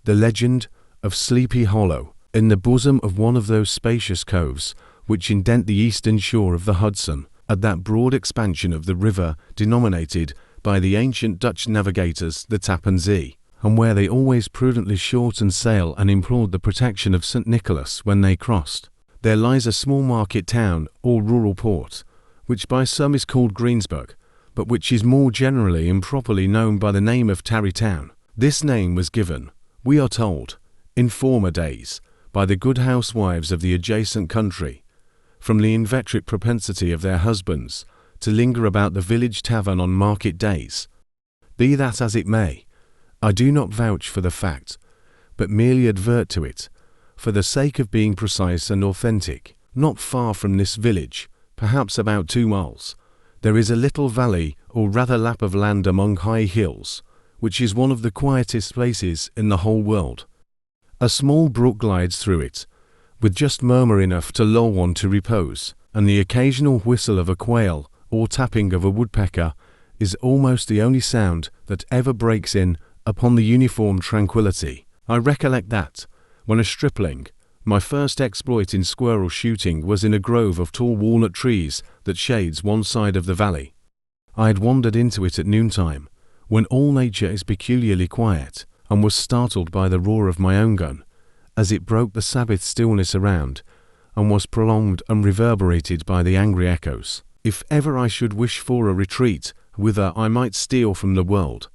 The legend of Sleepy Hollow, in the bosom of one of those spacious coves which indent the eastern shore of the Hudson, at that broad expansion of the river denominated by the ancient Dutch navigators the Tappan Zee, and where they always prudently shortened sail and implored the protection of St. Nicholas when they crossed. There lies a small market town or rural port, which by some is called Greensburg, but which is more generally and properly known by the name of Tarry Town. This name was given, we are told, in former days, by the good housewives of the adjacent country, from the inveterate propensity of their husbands to linger about the village tavern on market days. Be that as it may, I do not vouch for the fact, but merely advert to it, for the sake of being precise and authentic. Not far from this village, perhaps about 2 miles, there is a little valley or rather lap of land among high hills, which is one of the quietest places in the whole world. A small brook glides through it, with just murmur enough to lull one to repose, and the occasional whistle of a quail or tapping of a woodpecker is almost the only sound that ever breaks in upon the uniform tranquillity. I recollect that, when a stripling, my first exploit in squirrel shooting was in a grove of tall walnut trees that shades one side of the valley. I had wandered into it at noontime, when all nature is peculiarly quiet, and was startled by the roar of my own gun, as it broke the Sabbath stillness around, and was prolonged and reverberated by the angry echoes. If ever I should wish for a retreat whither I might steal from the world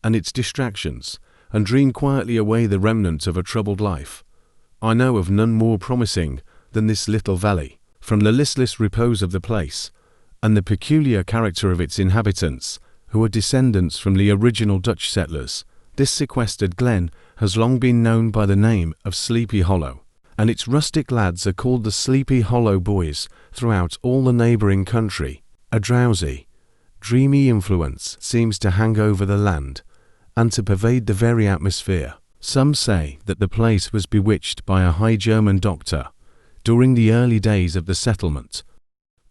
and its distractions, and dream quietly away the remnant of a troubled life, I know of none more promising than this little valley. From the listless repose of the place, and the peculiar character of its inhabitants, who are descendants from the original Dutch settlers, this sequestered glen has long been known by the name of Sleepy Hollow, and its rustic lads are called the Sleepy Hollow Boys throughout all the neighbouring country. A drowsy, dreamy influence seems to hang over the land, and to pervade the very atmosphere. Some say that the place was bewitched by a High German doctor during the early days of the settlement.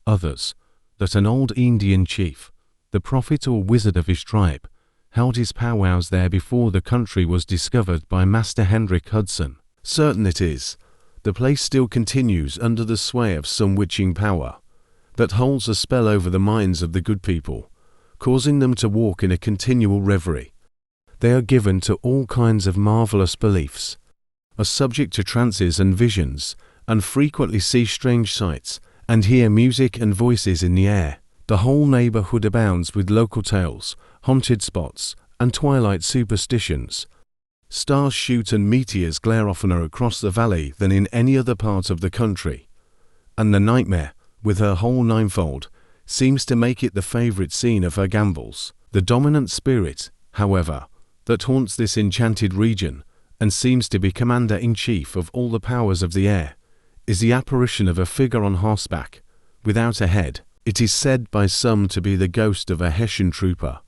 Others, that an old Indian chief, the prophet or wizard of his tribe, held his powwows there before the country was discovered by Master Hendrik Hudson. Certain it is, the place still continues under the sway of some witching power that holds a spell over the minds of the good people, causing them to walk in a continual reverie. They are given to all kinds of marvellous beliefs, are subject to trances and visions, and frequently see strange sights, and hear music and voices in the air. The whole neighbourhood abounds with local tales, haunted spots, and twilight superstitions. Stars shoot and meteors glare oftener across the valley than in any other part of the country, and the nightmare, with her whole ninefold, seems to make it the favourite scene of her gambols. The dominant spirit, however, that haunts this enchanted region, and seems to be commander-in-chief of all the powers of the air, is the apparition of a figure on horseback, without a head. It is said by some to be the ghost of a Hessian trooper,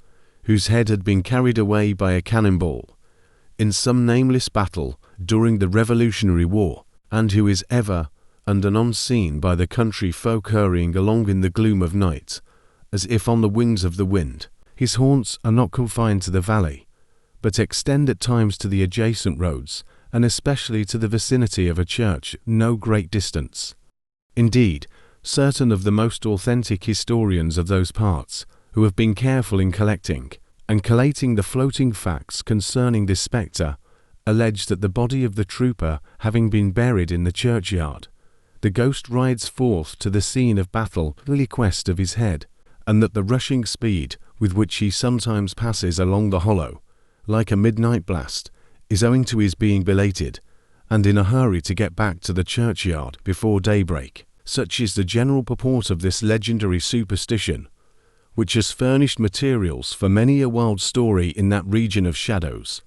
whose head had been carried away by a cannonball in some nameless battle during the Revolutionary War, and who is ever and anon seen by the country folk hurrying along in the gloom of night, as if on the wings of the wind. His haunts are not confined to the valley, but extend at times to the adjacent roads, and especially to the vicinity of a church no great distance. Indeed, certain of the most authentic historians of those parts, who have been careful in collecting and collating the floating facts concerning this spectre, allege that the body of the trooper having been buried in the churchyard, the ghost rides forth to the scene of battle in quest of his head, and that the rushing speed with which he sometimes passes along the hollow, like a midnight blast, is owing to his being belated, and in a hurry to get back to the churchyard before daybreak. Such is the general purport of this legendary superstition, which has furnished materials for many a wild story in that region of shadows,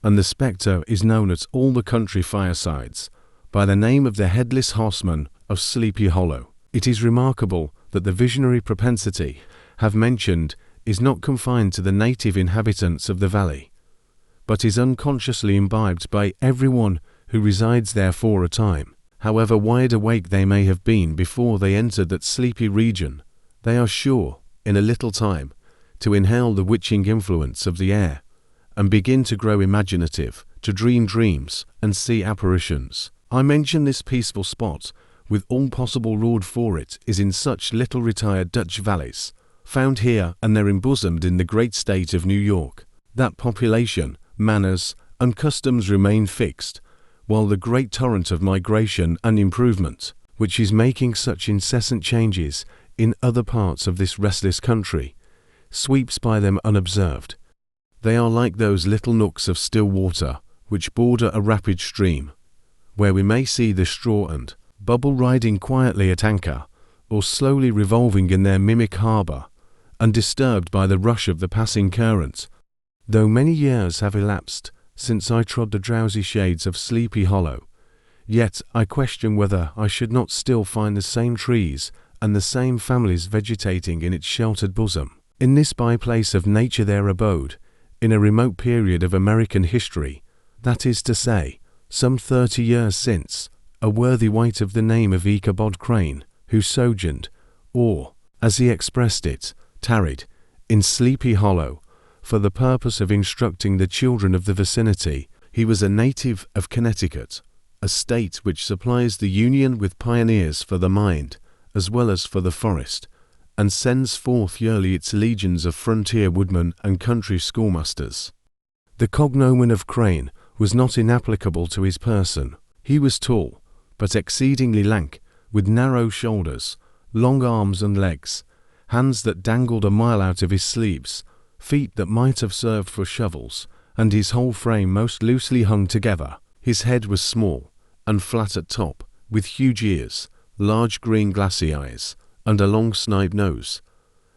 and the spectre is known at all the country firesides by the name of the Headless Horseman of Sleepy Hollow. It is remarkable that the visionary propensity have mentioned is not confined to the native inhabitants of the valley, but is unconsciously imbibed by everyone who resides there for a time. However wide awake they may have been before they entered that sleepy region, they are sure, in a little time, to inhale the witching influence of the air, and begin to grow imaginative, to dream dreams and see apparitions. I mention this peaceful spot with all possible reward for it is in such little retired Dutch valleys, found here and there embosomed in the great state of New York, that population, manners, and customs remain fixed, while the great torrent of migration and improvement, which is making such incessant changes in other parts of this restless country, sweeps by them unobserved. They are like those little nooks of still water which border a rapid stream, where we may see the straw and bubble riding quietly at anchor, or slowly revolving in their mimic harbour, undisturbed by the rush of the passing current. Though many years have elapsed since I trod the drowsy shades of Sleepy Hollow, yet I question whether I should not still find the same trees and the same families vegetating in its sheltered bosom. In this by-place of nature there abode, in a remote period of American history, that is to say, some 30 years since, a worthy wight of the name of Ichabod Crane, who sojourned, or, as he expressed it, tarried, in Sleepy Hollow, for the purpose of instructing the children of the vicinity. He was a native of Connecticut, a state which supplies the Union with pioneers for the mind, as well as for the forest, and sends forth yearly its legions of frontier woodmen and country schoolmasters. The cognomen of Crane was not inapplicable to his person. He was tall, but exceedingly lank, with narrow shoulders, long arms and legs, hands that dangled a mile out of his sleeves, feet that might have served for shovels, and his whole frame most loosely hung together. His head was small, and flat at top, with huge ears, large green glassy eyes, and a long snide nose,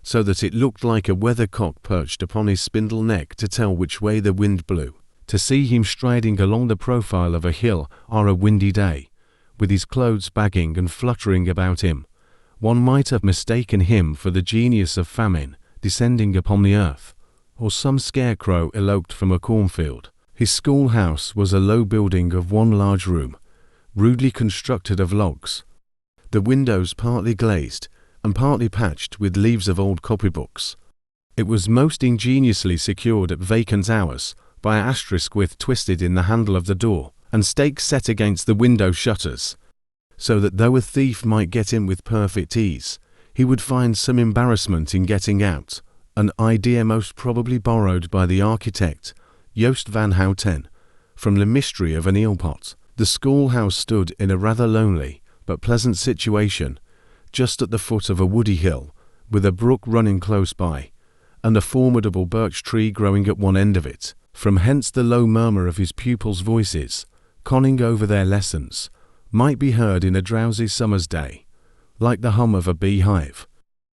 so that it looked like a weathercock perched upon his spindle neck to tell which way the wind blew. To see him striding along the profile of a hill on a windy day, with his clothes bagging and fluttering about him, one might have mistaken him for the genius of famine descending upon the earth, or some scarecrow eloped from a cornfield. His schoolhouse was a low building of one large room, rudely constructed of logs, the windows partly glazed and partly patched with leaves of old copybooks. It was most ingeniously secured at vacant hours by an asterisk with twisted in the handle of the door, and stakes set against the window shutters, so that though a thief might get in with perfect ease, he would find some embarrassment in getting out, an idea most probably borrowed by the architect Joost van Houten from the mystery of an eel pot. The schoolhouse stood in a rather lonely but pleasant situation, just at the foot of a woody hill, with a brook running close by, and a formidable birch tree growing at one end of it. From hence the low murmur of his pupils' voices, conning over their lessons, might be heard in a drowsy summer's day, like the hum of a beehive,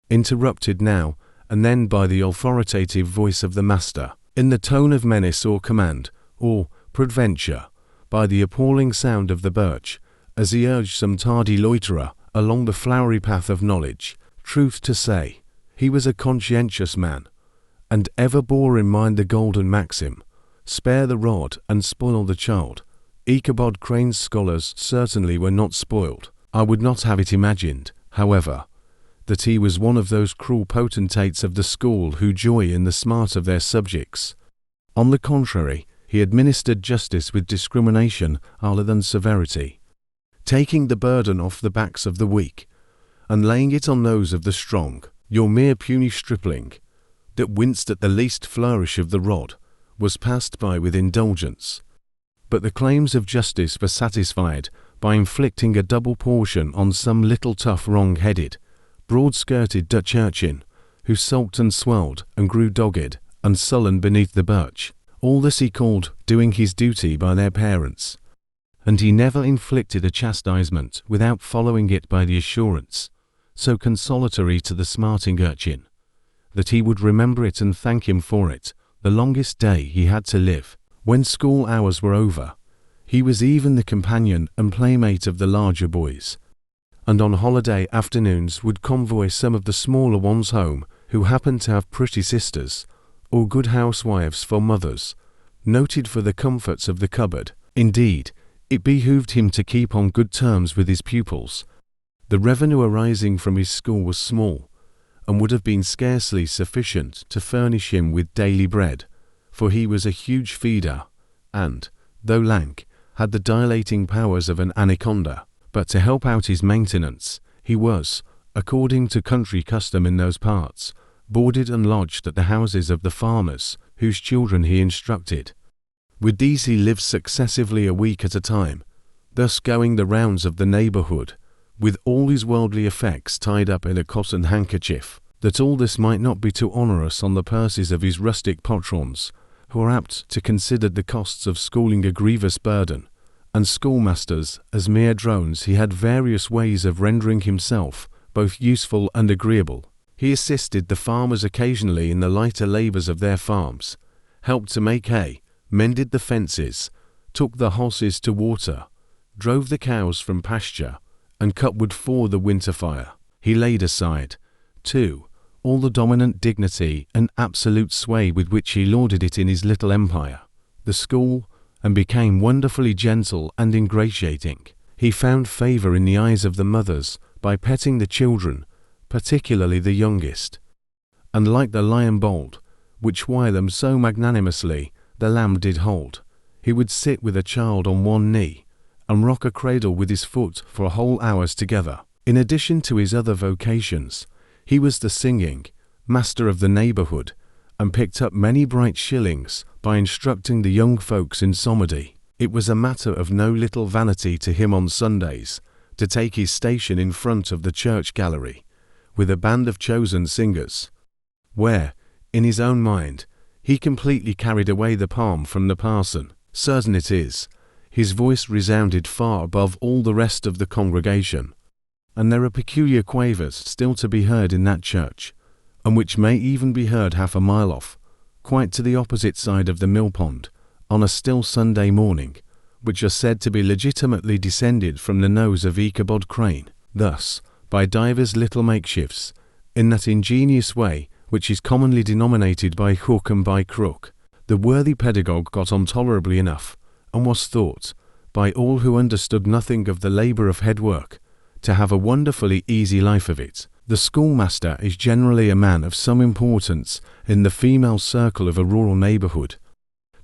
interrupted now and then by the authoritative voice of the master, in the tone of menace or command, or, peradventure, by the appalling sound of the birch, as he urged some tardy loiterer along the flowery path of knowledge. Truth to say, he was a conscientious man, and ever bore in mind the golden maxim, spare the rod and spoil the child. Ichabod Crane's scholars certainly were not spoiled. I would not have it imagined, however, that he was one of those cruel potentates of the school who joy in the smart of their subjects. On the contrary, he administered justice with discrimination rather than severity, taking the burden off the backs of the weak, and laying it on those of the strong. Your mere puny stripling, that winced at the least flourish of the rod, was passed by with indulgence, but the claims of justice were satisfied by inflicting a double portion on some little tough wrong-headed, broad-skirted Dutch urchin, who sulked and swelled and grew dogged and sullen beneath the birch. All this he called doing his duty by their parents, and he never inflicted a chastisement without following it by the assurance, so consolatory to the smarting urchin, that he would remember it and thank him for it the longest day he had to live. When school hours were over, he was even the companion and playmate of the larger boys, and on holiday afternoons would convoy some of the smaller ones home who happened to have pretty sisters, or good housewives for mothers, noted for the comforts of the cupboard. Indeed, it behooved him to keep on good terms with his pupils. The revenue arising from his school was small, and would have been scarcely sufficient to furnish him with daily bread, for he was a huge feeder, and, though lank, had the dilating powers of an anaconda, but to help out his maintenance, he was, according to country custom in those parts, boarded and lodged at the houses of the farmers, whose children he instructed. With these he lived successively a week at a time, thus going the rounds of the neighbourhood, with all his worldly effects tied up in a cotton handkerchief, that all this might not be too onerous on the purses of his rustic patrons, who are apt to consider the costs of schooling a grievous burden, and schoolmasters as mere drones. He had various ways of rendering himself both useful and agreeable. He assisted the farmers occasionally in the lighter labours of their farms, helped to make hay, mended the fences, took the horses to water, drove the cows from pasture, and cut wood for the winter fire. He laid aside, too, all the dominant dignity and absolute sway with which he lauded it in his little empire, the school, and became wonderfully gentle and ingratiating. He found favour in the eyes of the mothers by petting the children, particularly the youngest, and like the lion bold, which whilom so magnanimously the lamb did hold, he would sit with a child on one knee, and rock a cradle with his foot for whole hours together. In addition to his other vocations, he was the singing master of the neighbourhood, and picked up many bright shillings by instructing the young folks in psalmody. It was a matter of no little vanity to him on Sundays to take his station in front of the church gallery, with a band of chosen singers, where, in his own mind, he completely carried away the palm from the parson. Certain it is, his voice resounded far above all the rest of the congregation, and there are peculiar quavers still to be heard in that church, and which may even be heard half a mile off, quite to the opposite side of the mill pond, on a still Sunday morning, which are said to be legitimately descended from the nose of Ichabod Crane. Thus, by divers little makeshifts, in that ingenious way which is commonly denominated by hook and by crook, the worthy pedagogue got on tolerably enough, and was thought, by all who understood nothing of the labour of head work, to have a wonderfully easy life of it. The schoolmaster is generally a man of some importance in the female circle of a rural neighbourhood,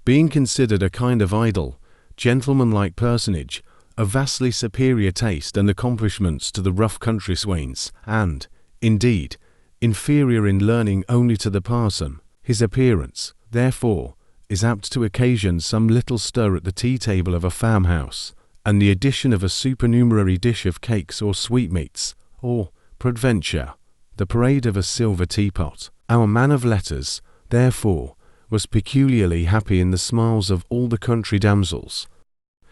being considered a kind of idle, gentlemanlike personage, of vastly superior taste and accomplishments to the rough country swains, and, indeed, inferior in learning only to the parson. His appearance, therefore, is apt to occasion some little stir at the tea-table of a farmhouse, and the addition of a supernumerary dish of cakes or sweetmeats, or, peradventure, the parade of a silver teapot. Our man of letters, therefore, was peculiarly happy in the smiles of all the country damsels.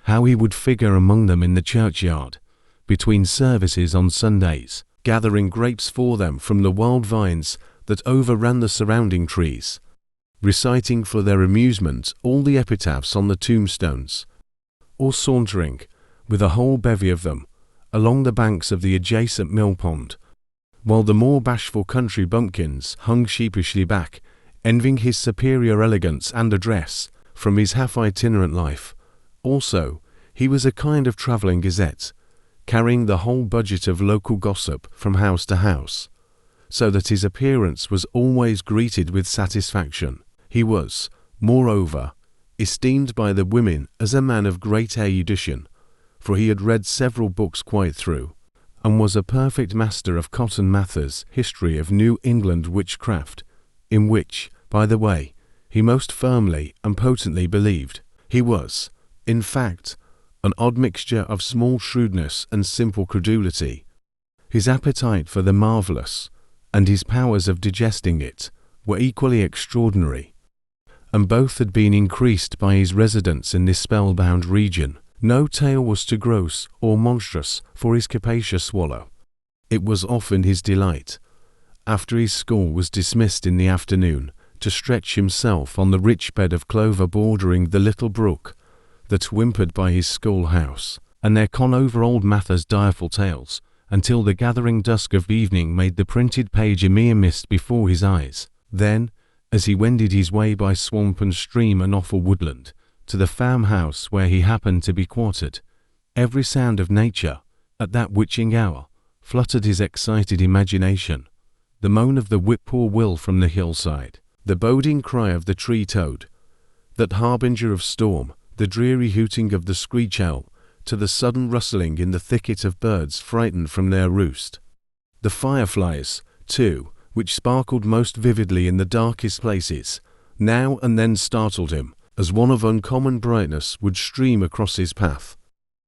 How he would figure among them in the churchyard, between services on Sundays, gathering grapes for them from the wild vines that overran the surrounding trees, reciting for their amusement all the epitaphs on the tombstones, or sauntering, with a whole bevy of them, along the banks of the adjacent mill pond, while the more bashful country bumpkins hung sheepishly back, envying his superior elegance and address from his half-itinerant life. Also, he was a kind of travelling gazette, carrying the whole budget of local gossip from house to house, so that his appearance was always greeted with satisfaction. He was, moreover, esteemed by the women as a man of great erudition, for he had read several books quite through, and was a perfect master of Cotton Mather's History of New England Witchcraft, in which, by the way, he most firmly and potently believed. He was, in fact, an odd mixture of small shrewdness and simple credulity. His appetite for the marvellous, and his powers of digesting it, were equally extraordinary, and both had been increased by his residence in this spellbound region. No tale was too gross or monstrous for his capacious swallow. It was often his delight, after his school was dismissed in the afternoon, to stretch himself on the rich bed of clover bordering the little brook that whimpered by his schoolhouse, and there con over old Mather's direful tales, until the gathering dusk of evening made the printed page a mere mist before his eyes. Then, as he wended his way by swamp and stream and awful woodland, to the farmhouse where he happened to be quartered, every sound of nature, at that witching hour, fluttered his excited imagination. The moan of the whip-poor-will from the hillside, the boding cry of the tree-toad, that harbinger of storm, the dreary hooting of the screech owl, to the sudden rustling in the thicket of birds frightened from their roost. The fireflies, too, which sparkled most vividly in the darkest places, now and then startled him, as one of uncommon brightness would stream across his path.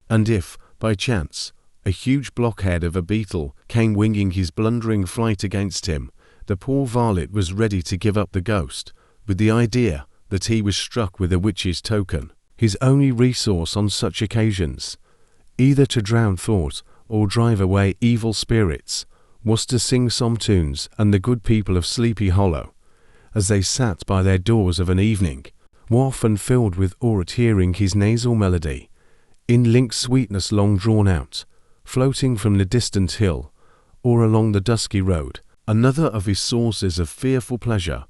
And if, by chance, a huge blockhead of a beetle came winging his blundering flight against him, the poor varlet was ready to give up the ghost, with the idea that he was struck with a witch's token. His only resource on such occasions, either to drown thought or drive away evil spirits, was to sing some tunes, and the good people of Sleepy Hollow, as they sat by their doors of an evening, were often filled with awe at hearing his nasal melody, in linked sweetness long drawn out, floating from the distant hill, or along the dusky road. Another of his sources of fearful pleasure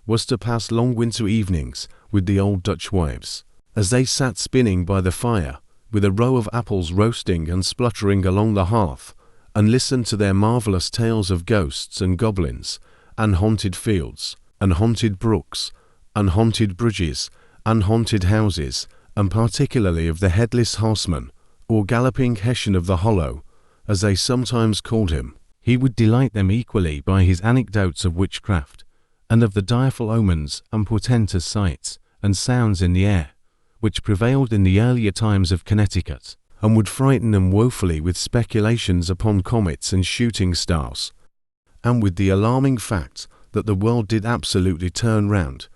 was to pass long winter evenings with the old Dutch wives, as they sat spinning by the fire, with a row of apples roasting and spluttering along the hearth, and listened to their marvellous tales of ghosts and goblins, and haunted fields, and haunted brooks, and haunted bridges, and haunted houses, and particularly of the Headless Horseman, or galloping Hessian of the Hollow, as they sometimes called him. He would delight them equally by his anecdotes of witchcraft, and of the direful omens and portentous sights and sounds in the air, which prevailed in the earlier times of Connecticut, and would frighten them woefully with speculations upon comets and shooting stars, and with the alarming fact that the world did absolutely turn round,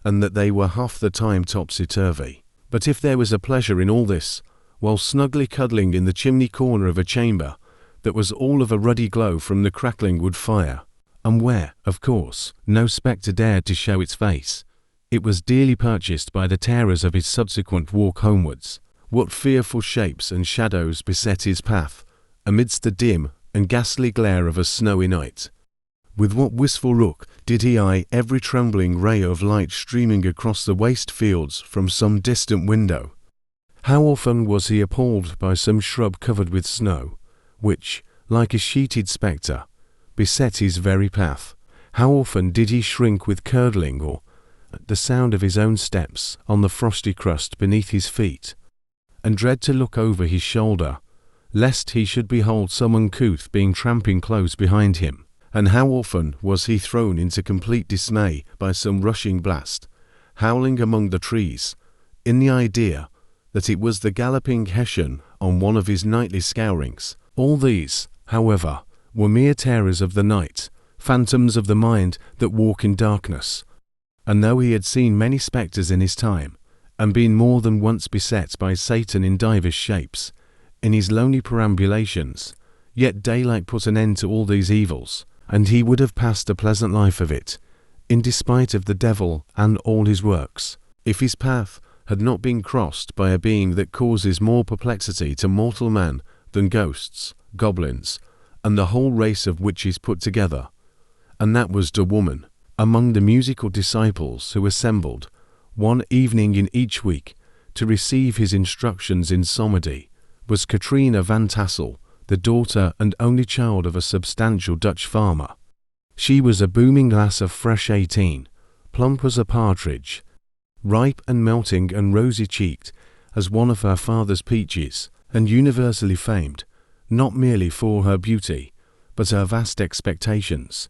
and that they were half the time topsy-turvy. But if there was a pleasure in all this, while snugly cuddling in the chimney corner of a chamber that was all of a ruddy glow from the crackling wood fire, and where, of course, no spectre dared to show its face, it was dearly purchased by the terrors of his subsequent walk homewards. What fearful shapes and shadows beset his path, amidst the dim and ghastly glare of a snowy night! With what wistful look did he eye every trembling ray of light streaming across the waste fields from some distant window! How often was he appalled by some shrub covered with snow, which, like a sheeted spectre, beset his very path! How often did he shrink with curdling or at the sound of his own steps on the frosty crust beneath his feet, and dread to look over his shoulder, lest he should behold some uncouth being tramping close behind him! And how often was he thrown into complete dismay by some rushing blast, howling among the trees, in the idea that it was the galloping Hessian on one of his nightly scourings! All these, however, were mere terrors of the night, phantoms of the mind that walk in darkness. And though he had seen many spectres in his time, and been more than once beset by Satan in divers shapes, in his lonely perambulations, yet daylight put an end to all these evils, and he would have passed a pleasant life of it, in despite of the devil and all his works, if his path had not been crossed by a being that causes more perplexity to mortal man than ghosts, goblins, and the whole race of witches put together, and that was the woman. Among the musical disciples who assembled one evening in each week to receive his instructions in psalmody was Katrina Van Tassel, the daughter and only child of a substantial Dutch farmer. She was a booming lass of fresh 18, plump as a partridge, ripe and melting and rosy-cheeked as one of her father's peaches, and universally famed, not merely for her beauty, but her vast expectations.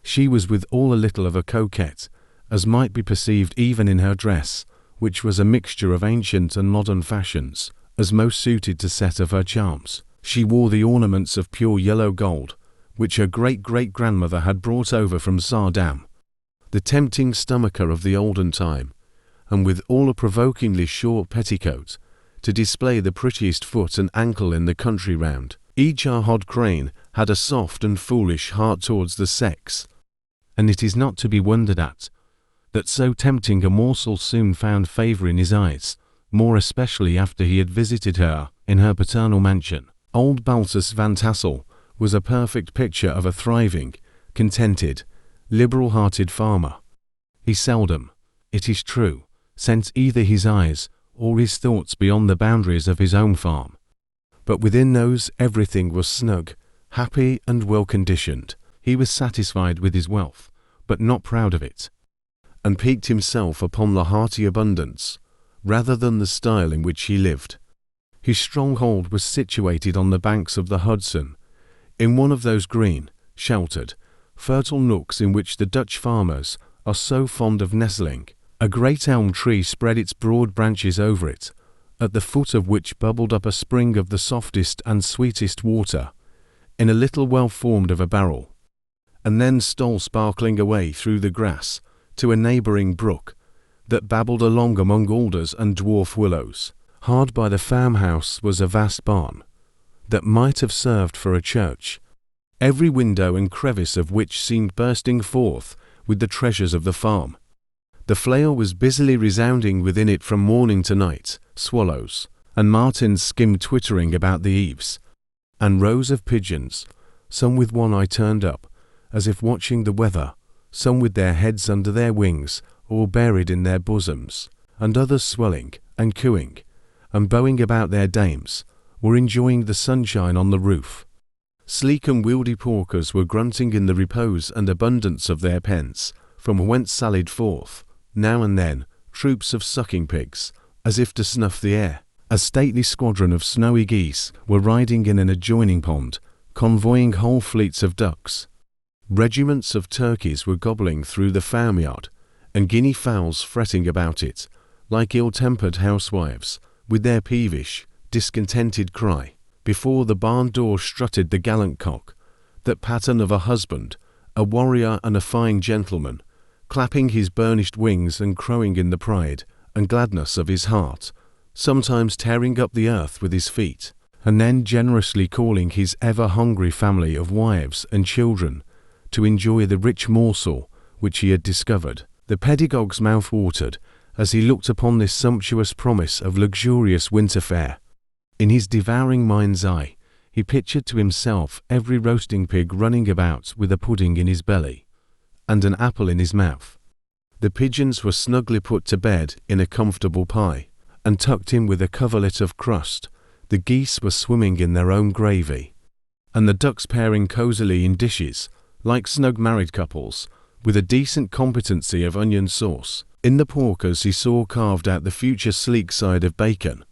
She was withal a little of a coquette, as might be perceived even in her dress, which was a mixture of ancient and modern fashions, as most suited to set of her charms. She wore the ornaments of pure yellow gold, which her great-great-grandmother had brought over from Sardam, the tempting stomacher of the olden time, and with all a provokingly short petticoat, to display the prettiest foot and ankle in the country round. Ichabod Crane had a soft and foolish heart towards the sex, and it is not to be wondered at that so tempting a morsel soon found favour in his eyes, more especially after he had visited her in her paternal mansion. Old Baltus Van Tassel was a perfect picture of a thriving, contented, liberal-hearted farmer. He seldom, it is true, sent either his eyes or his thoughts beyond the boundaries of his own farm, but within those everything was snug, happy and well-conditioned. He was satisfied with his wealth, but not proud of it, and piqued himself upon the hearty abundance rather than the style in which he lived. His stronghold was situated on the banks of the Hudson, in one of those green, sheltered, fertile nooks in which the Dutch farmers are so fond of nestling. A great elm tree spread its broad branches over it, at the foot of which bubbled up a spring of the softest and sweetest water, in a little well formed of a barrel, and then stole sparkling away through the grass to a neighbouring brook that babbled along among alders and dwarf willows. Hard by the farmhouse was a vast barn, that might have served for a church, every window and crevice of which seemed bursting forth with the treasures of the farm. The flail was busily resounding within it from morning to night. Swallows and martins skimmed twittering about the eaves, and rows of pigeons, some with one eye turned up, as if watching the weather, some with their heads under their wings or buried in their bosoms, and others swelling and cooing and bowing about their dames, were enjoying the sunshine on the roof. Sleek and wieldy porkers were grunting in the repose and abundance of their pens, from whence sallied forth, now and then, troops of sucking pigs, as if to snuff the air. A stately squadron of snowy geese were riding in an adjoining pond, convoying whole fleets of ducks. Regiments of turkeys were gobbling through the farmyard, and guinea fowls fretting about it, like ill-tempered housewives, with their peevish, discontented cry. Before the barn door strutted the gallant cock, that pattern of a husband, a warrior and a fine gentleman, clapping his burnished wings and crowing in the pride and gladness of his heart, sometimes tearing up the earth with his feet, and then generously calling his ever-hungry family of wives and children to enjoy the rich morsel which he had discovered. The pedagogue's mouth watered as he looked upon this sumptuous promise of luxurious winter fare. In his devouring mind's eye, he pictured to himself every roasting pig running about with a pudding in his belly and an apple in his mouth. The pigeons were snugly put to bed in a comfortable pie, and tucked in with a coverlet of crust. The geese were swimming in their own gravy, and the ducks pairing cosily in dishes, like snug married couples, with a decent competency of onion sauce. In the porkers he saw carved out the future sleek side of bacon,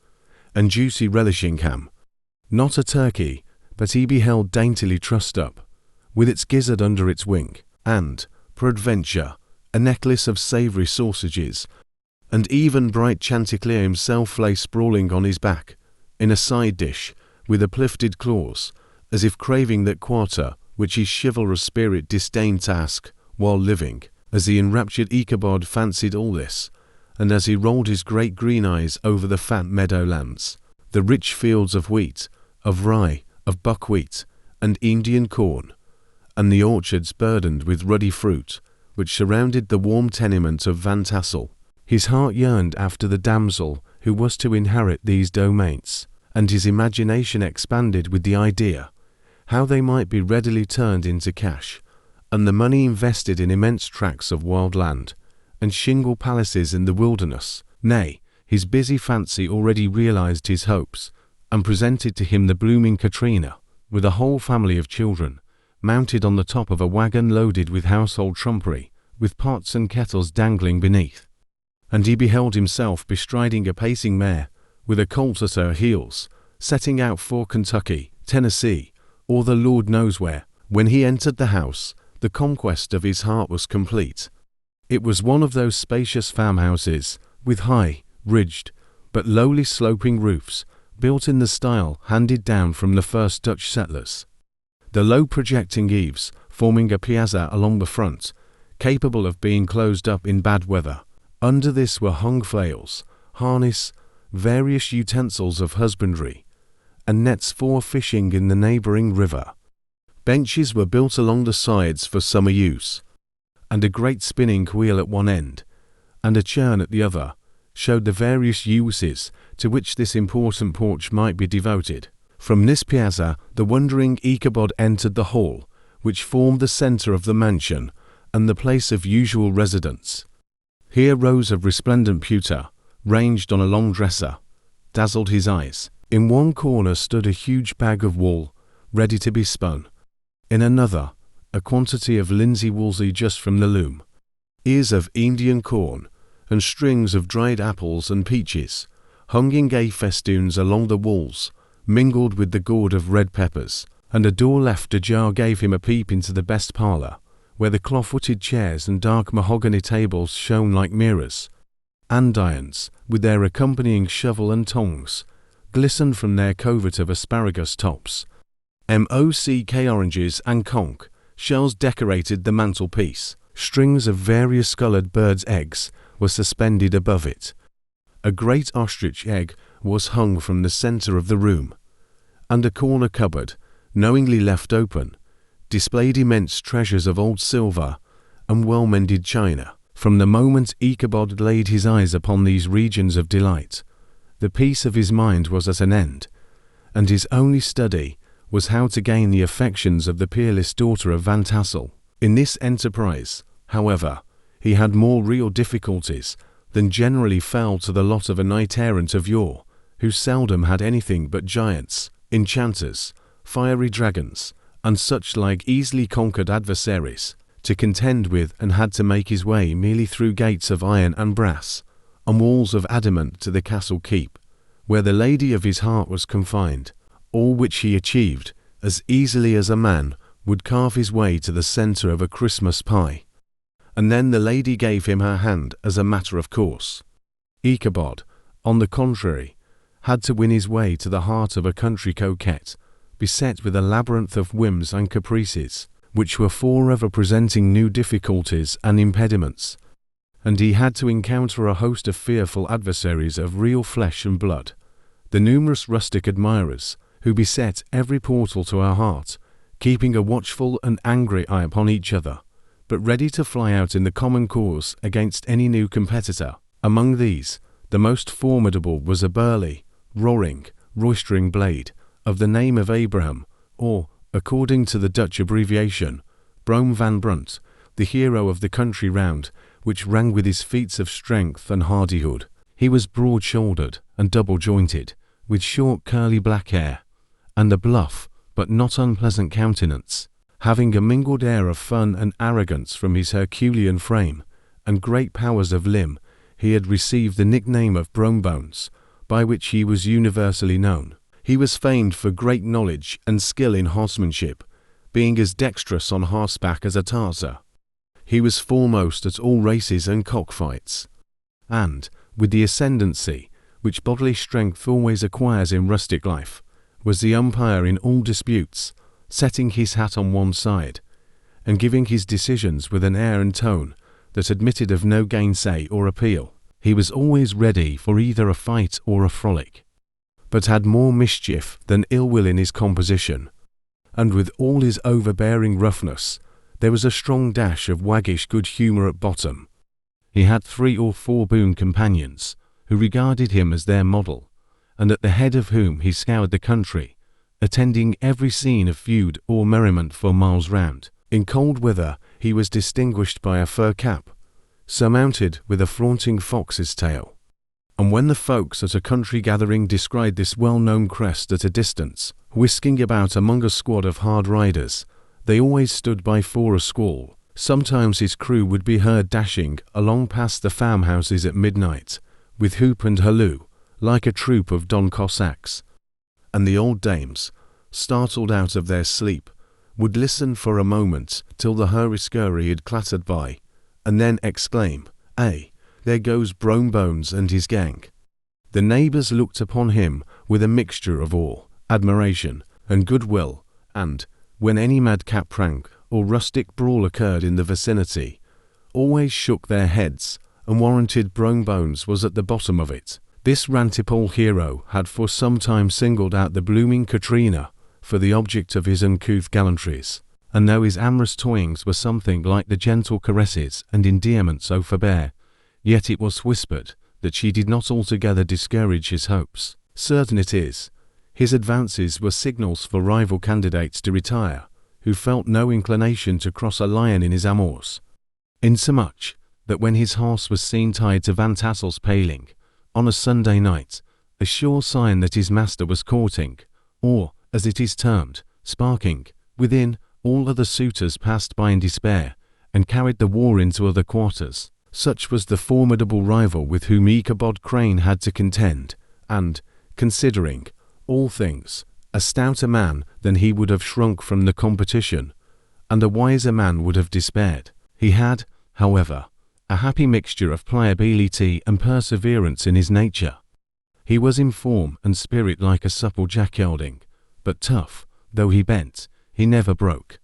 and juicy relishing ham. Not a turkey, but he beheld daintily trussed up, with its gizzard under its wing, and, peradventure, a necklace of savoury sausages, and even bright Chanticleer himself lay sprawling on his back, in a side dish, with uplifted claws, as if craving that quarter which his chivalrous spirit disdained to ask while living. As the enraptured Ichabod fancied all this, and as he rolled his great green eyes over the fat meadow lands, the rich fields of wheat, of rye, of buckwheat, and Indian corn, and the orchards burdened with ruddy fruit, which surrounded the warm tenement of Van Tassel, his heart yearned after the damsel who was to inherit these domains, and his imagination expanded with the idea how they might be readily turned into cash, and the money invested in immense tracts of wild land, and shingle palaces in the wilderness. Nay, his busy fancy already realized his hopes, and presented to him the blooming Katrina, with a whole family of children, mounted on the top of a wagon loaded with household trumpery, with pots and kettles dangling beneath. And he beheld himself bestriding a pacing mare, with a colt at her heels, setting out for Kentucky, Tennessee, or the Lord knows where. When he entered the house, the conquest of his heart was complete. It was one of those spacious farmhouses, with high, ridged, but lowly sloping roofs, built in the style handed down from the first Dutch settlers. The low projecting eaves, forming a piazza along the front, capable of being closed up in bad weather. Under this were hung flails, harness, various utensils of husbandry, and nets for fishing in the neighbouring river. Benches were built along the sides for summer use, and a great spinning wheel at one end, and a churn at the other, showed the various uses to which this important porch might be devoted. From this piazza the wondering Ichabod entered the hall, which formed the centre of the mansion and the place of usual residence. Here rows of resplendent pewter, ranged on a long dresser, dazzled his eyes. In one corner stood a huge bag of wool, ready to be spun. In another, a quantity of linsey-woolsey just from the loom. Ears of Indian corn, and strings of dried apples and peaches hung in gay festoons along the walls, mingled with the gourd of red peppers, and a door left ajar gave him a peep into the best parlour, where the cloth-footed chairs and dark mahogany tables shone like mirrors. Andirons, with their accompanying shovel and tongs, glistened from their covert of asparagus tops. Mock oranges and conch shells decorated the mantelpiece. Strings of various coloured birds' eggs were suspended above it. A great ostrich egg was hung from the centre of the room, and a corner cupboard, knowingly left open, displayed immense treasures of old silver and well-mended china. From the moment Ichabod laid his eyes upon these regions of delight, the peace of his mind was at an end, and his only study was how to gain the affections of the peerless daughter of Van Tassel. In this enterprise, however, he had more real difficulties than generally fell to the lot of a knight-errant of yore, who seldom had anything but giants, enchanters, fiery dragons, and such like easily conquered adversaries to contend with, and had to make his way merely through gates of iron and brass, and walls of adamant to the castle keep, where the lady of his heart was confined, all which he achieved as easily as a man would carve his way to the centre of a Christmas pie. And then the lady gave him her hand as a matter of course. Ichabod, on the contrary, had to win his way to the heart of a country coquette, beset with a labyrinth of whims and caprices, which were forever presenting new difficulties and impediments, and he had to encounter a host of fearful adversaries of real flesh and blood, the numerous rustic admirers who beset every portal to her heart, keeping a watchful and angry eye upon each other, but ready to fly out in the common cause against any new competitor. Among these, the most formidable was a burly, roaring, roistering blade of the name of Abraham, or, according to the Dutch abbreviation, Brom van Brunt, the hero of the country round, which rang with his feats of strength and hardihood. He was broad-shouldered and double-jointed, with short curly black hair, and a bluff but not unpleasant countenance, having a mingled air of fun and arrogance. From his Herculean frame and great powers of limb, he had received the nickname of Brom Bones, by which he was universally known. He was famed for great knowledge and skill in horsemanship, being as dexterous on horseback as a tarzer. He was foremost at all races and cockfights, and, with the ascendancy which bodily strength always acquires in rustic life, was the umpire in all disputes, setting his hat on one side, and giving his decisions with an air and tone that admitted of no gainsay or appeal. He was always ready for either a fight or a frolic, but had more mischief than ill will in his composition, and with all his overbearing roughness, there was a strong dash of waggish good humour at bottom. He had 3 or 4 boon companions, who regarded him as their model, and at the head of whom he scoured the country, attending every scene of feud or merriment for miles round. In cold weather he was distinguished by a fur cap, surmounted with a flaunting fox's tail, and when the folks at a country gathering descried this well-known crest at a distance, whisking about among a squad of hard riders, they always stood by for a squall. Sometimes his crew would be heard dashing along past the farmhouses at midnight, with hoop and halloo, like a troop of Don Cossacks, and the old dames, startled out of their sleep, would listen for a moment till the hurry-scurry had clattered by, and then exclaim, "Ay, there goes Brom Bones and his gang." The neighbours looked upon him with a mixture of awe, admiration, and goodwill, and, when any madcap prank or rustic brawl occurred in the vicinity, always shook their heads and warranted Brom Bones was at the bottom of it. This rantipole hero had for some time singled out the blooming Katrina for the object of his uncouth gallantries, and though his amorous toyings were something like the gentle caresses and endearments of forbear, yet it was whispered that she did not altogether discourage his hopes. Certain it is, his advances were signals for rival candidates to retire, who felt no inclination to cross a lion in his amours, insomuch that when his horse was seen tied to Van Tassel's paling on a Sunday night, a sure sign that his master was courting, or, as it is termed, sparking, within, all other suitors passed by in despair, and carried the war into other quarters. Such was the formidable rival with whom Ichabod Crane had to contend, and, considering all things, a stouter man than he would have shrunk from the competition, and a wiser man would have despaired. He had, however, a happy mixture of pliability and perseverance in his nature. He was in form and spirit like a supple jack-gelding, but tough, though he bent, he never broke.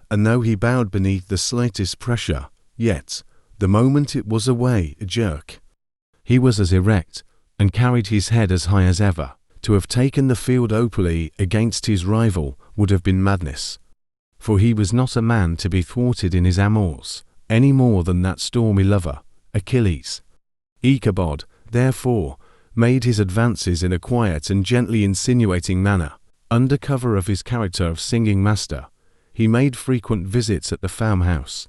And though he bowed beneath the slightest pressure, yet, the moment it was away, a jerk, he was as erect, and carried his head as high as ever. To have taken the field openly against his rival would have been madness, for he was not a man to be thwarted in his amours, any more than that stormy lover, Achilles. Ichabod, therefore, made his advances in a quiet and gently insinuating manner. Under cover of his character of singing master, he made frequent visits at the farmhouse.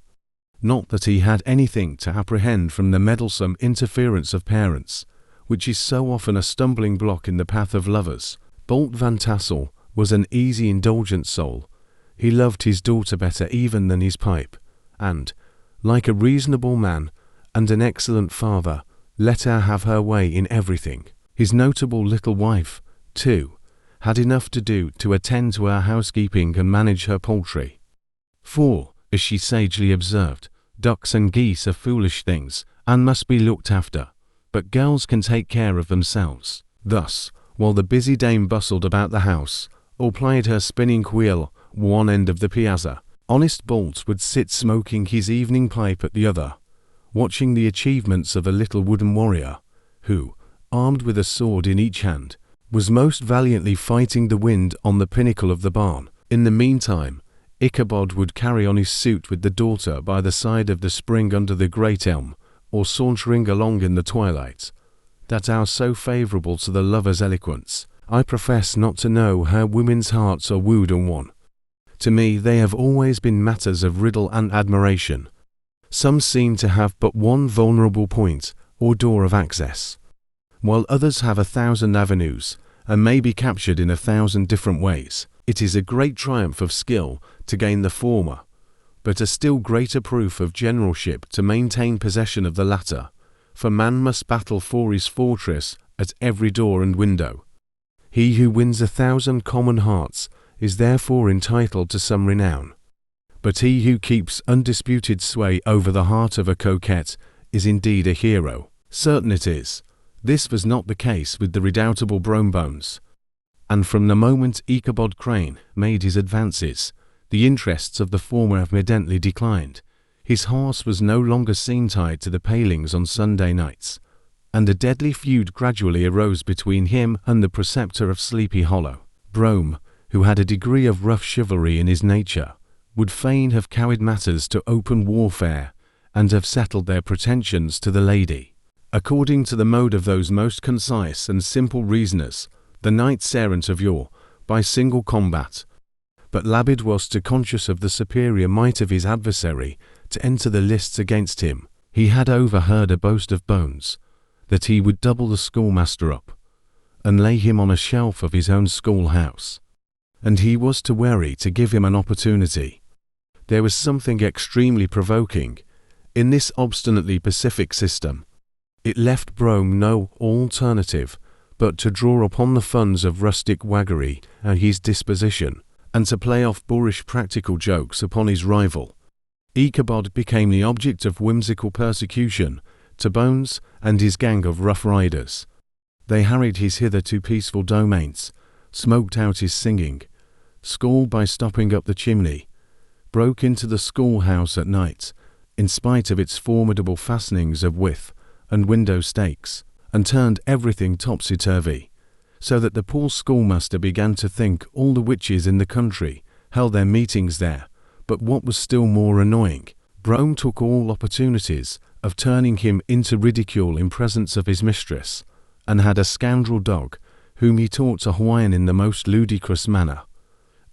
Not that he had anything to apprehend from the meddlesome interference of parents, which is so often a stumbling block in the path of lovers. Bolt Van Tassel was an easy, indulgent soul. He loved his daughter better even than his pipe, and, like a reasonable man and an excellent father, let her have her way in everything. His notable little wife, too, had enough to do to attend to her housekeeping and manage her poultry. For, as she sagely observed, ducks and geese are foolish things, and must be looked after, but girls can take care of themselves. Thus, while the busy dame bustled about the house, or plied her spinning wheel one end of the piazza, honest Bolt would sit smoking his evening pipe at the other, watching the achievements of a little wooden warrior, who, armed with a sword in each hand, was most valiantly fighting the wind on the pinnacle of the barn. In the meantime, Ichabod would carry on his suit with the daughter by the side of the spring under the great elm, or sauntering along in the twilight, that hour so favourable to the lover's eloquence. I profess not to know how women's hearts are wooed and won. To me they have always been matters of riddle and admiration. Some seem to have but one vulnerable point, or door of access, while others have 1,000 avenues, and may be captured in 1,000 different ways. It is a great triumph of skill to gain the former, but a still greater proof of generalship to maintain possession of the latter, for man must battle for his fortress at every door and window. He who wins 1,000 common hearts is therefore entitled to some renown, but he who keeps undisputed sway over the heart of a coquette is indeed a hero. Certain it is, this was not the case with the redoubtable Brom Bones, and from the moment Ichabod Crane made his advances, the interests of the former evidently declined. His horse was no longer seen tied to the palings on Sunday nights, and a deadly feud gradually arose between him and the preceptor of Sleepy Hollow. Brom, who had a degree of rough chivalry in his nature, would fain have carried matters to open warfare, and have settled their pretensions to the lady, according to the mode of those most concise and simple reasoners, the knights errant of yore, by single combat. But Labid was too conscious of the superior might of his adversary to enter the lists against him. He had overheard a boast of Bones, that he would double the schoolmaster up, and lay him on a shelf of his own schoolhouse, and he was too wary to give him an opportunity. There was something extremely provoking in this obstinately pacific system. It left Brom no alternative but to draw upon the funds of rustic waggery and his disposition, and to play off boorish practical jokes upon his rival. Ichabod became the object of whimsical persecution to Bones and his gang of rough riders. They harried his hitherto peaceful domains, smoked out his singing, scolded by stopping up the chimney, broke into the schoolhouse at night, in spite of its formidable fastenings of withe and window stakes, and turned everything topsy-turvy, so that the poor schoolmaster began to think all the witches in the country held their meetings there. But what was still more annoying, Brom took all opportunities of turning him into ridicule in presence of his mistress, and had a scoundrel dog, whom he taught to whine in the most ludicrous manner,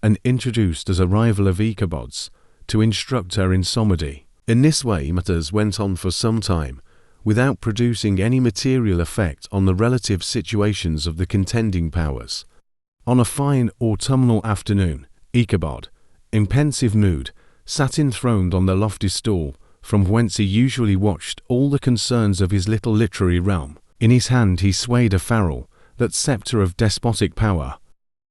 and introduced as a rival of Ichabod's, to instruct her in psalmody. In this way matters went on for some time, without producing any material effect on the relative situations of the contending powers. On a fine autumnal afternoon, Ichabod, in pensive mood, sat enthroned on the lofty stool, from whence he usually watched all the concerns of his little literary realm. In his hand he swayed a ferule, that sceptre of despotic power.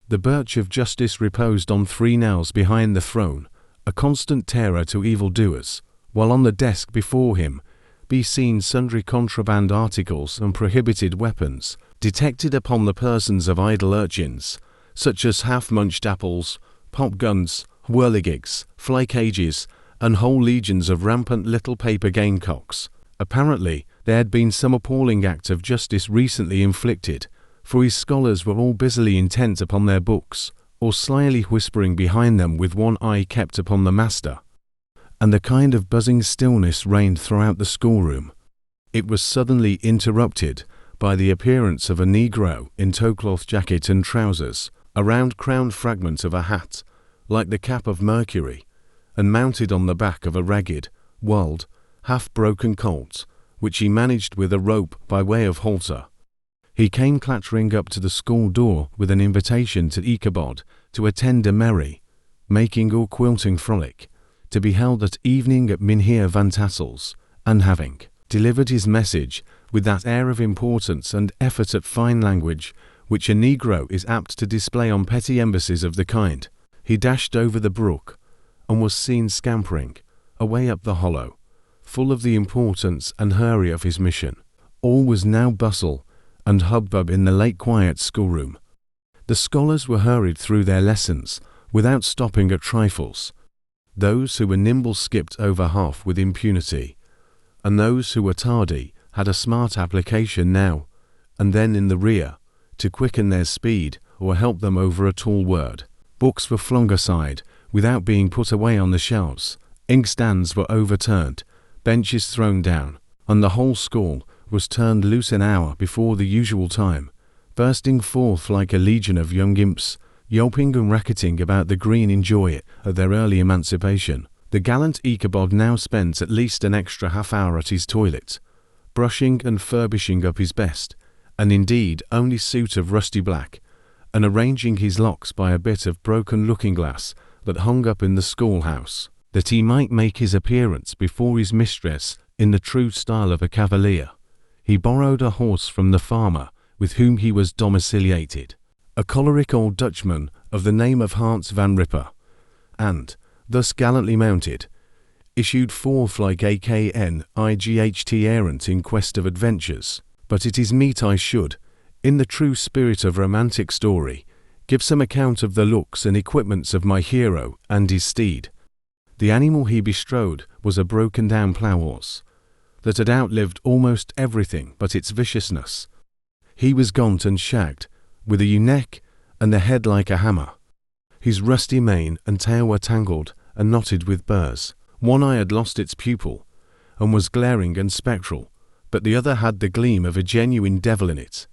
The birch of justice reposed on 3 nails behind the throne, a constant terror to evildoers, while on the desk before him be seen sundry contraband articles and prohibited weapons, detected upon the persons of idle urchins, such as half-munched apples, pop-guns, whirligigs, fly-cages, and whole legions of rampant little paper gamecocks. Apparently, there had been some appalling act of justice recently inflicted, for his scholars were all busily intent upon their books, or slyly whispering behind them with one eye kept upon the master. And a kind of buzzing stillness reigned throughout the schoolroom. It was suddenly interrupted by the appearance of a negro in tow-cloth jacket and trousers, a round-crowned fragment of a hat, like the cap of Mercury, and mounted on the back of a ragged, walled, half-broken colt, which he managed with a rope by way of halter. He came clattering up to the school door with an invitation to Ichabod to attend a merry, making or quilting frolic, to be held that evening at Mynheer Van Tassel's, and having delivered his message with that air of importance and effort at fine language which a negro is apt to display on petty embassies of the kind, he dashed over the brook, and was seen scampering away up the hollow, full of the importance and hurry of his mission. All was now bustle and hubbub in the late quiet schoolroom. The scholars were hurried through their lessons without stopping at trifles. Those who were nimble skipped over half with impunity, and those who were tardy had a smart application now and then in the rear to quicken their speed or help them over a tall word. Books were flung aside without being put away on the shelves, inkstands were overturned, benches thrown down, and the whole school was turned loose an hour before the usual time, bursting forth like a legion of young imps, yelping and racketing about the green in joy of their early emancipation. The gallant Ichabod now spent at least an extra half-hour at his toilet, brushing and furbishing up his best, and indeed only suit of rusty black, and arranging his locks by a bit of broken looking-glass that hung up in the schoolhouse, that he might make his appearance before his mistress in the true style of a cavalier. He borrowed a horse from the farmer with whom he was domiciliated, a choleric old Dutchman of the name of Hans van Ripper, and, thus gallantly mounted, issued forth like a knight errant in quest of adventures. But it is meet I should, in the true spirit of romantic story, give some account of the looks and equipments of my hero and his steed. The animal he bestrode was a broken-down plough-horse, that had outlived almost everything but its viciousness. He was gaunt and shagged, with a neck and a head like a hammer. His rusty mane and tail were tangled and knotted with burrs. One eye had lost its pupil, and was glaring and spectral, but the other had the gleam of a genuine devil in it.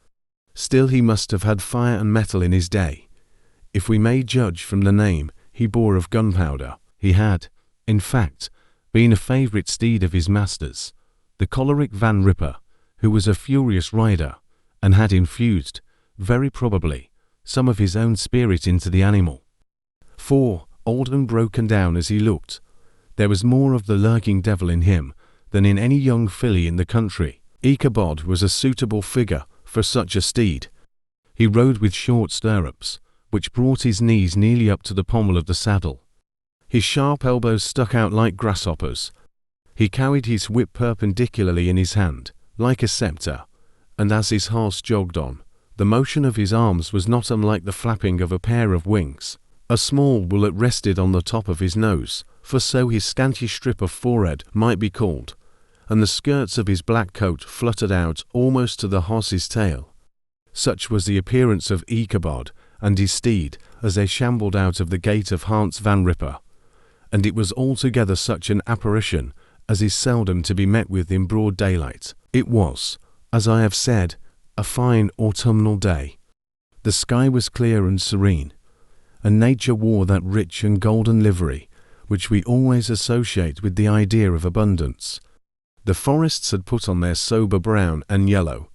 Still he must have had fire and metal in his day, if we may judge from the name he bore of gunpowder. He had, in fact, been a favourite steed of his master's, the choleric Van Ripper, who was a furious rider, and had infused, very probably, some of his own spirit into the animal. For, old and broken down as he looked, there was more of the lurking devil in him than in any young filly in the country. Ichabod was a suitable figure for such a steed. He rode with short stirrups, which brought his knees nearly up to the pommel of the saddle. His sharp elbows stuck out like grasshoppers. He carried his whip perpendicularly in his hand, like a sceptre, and as his horse jogged on, the motion of his arms was not unlike the flapping of a pair of wings. A small bullet rested on the top of his nose, for so his scanty strip of forehead might be called, and the skirts of his black coat fluttered out almost to the horse's tail. Such was the appearance of Ichabod and his steed as they shambled out of the gate of Hans van Ripper, and it was altogether such an apparition as is seldom to be met with in broad daylight. It was, as I have said, a fine autumnal day. The sky was clear and serene, and nature wore that rich and golden livery which we always associate with the idea of abundance. The forests had put on their sober brown and yellow,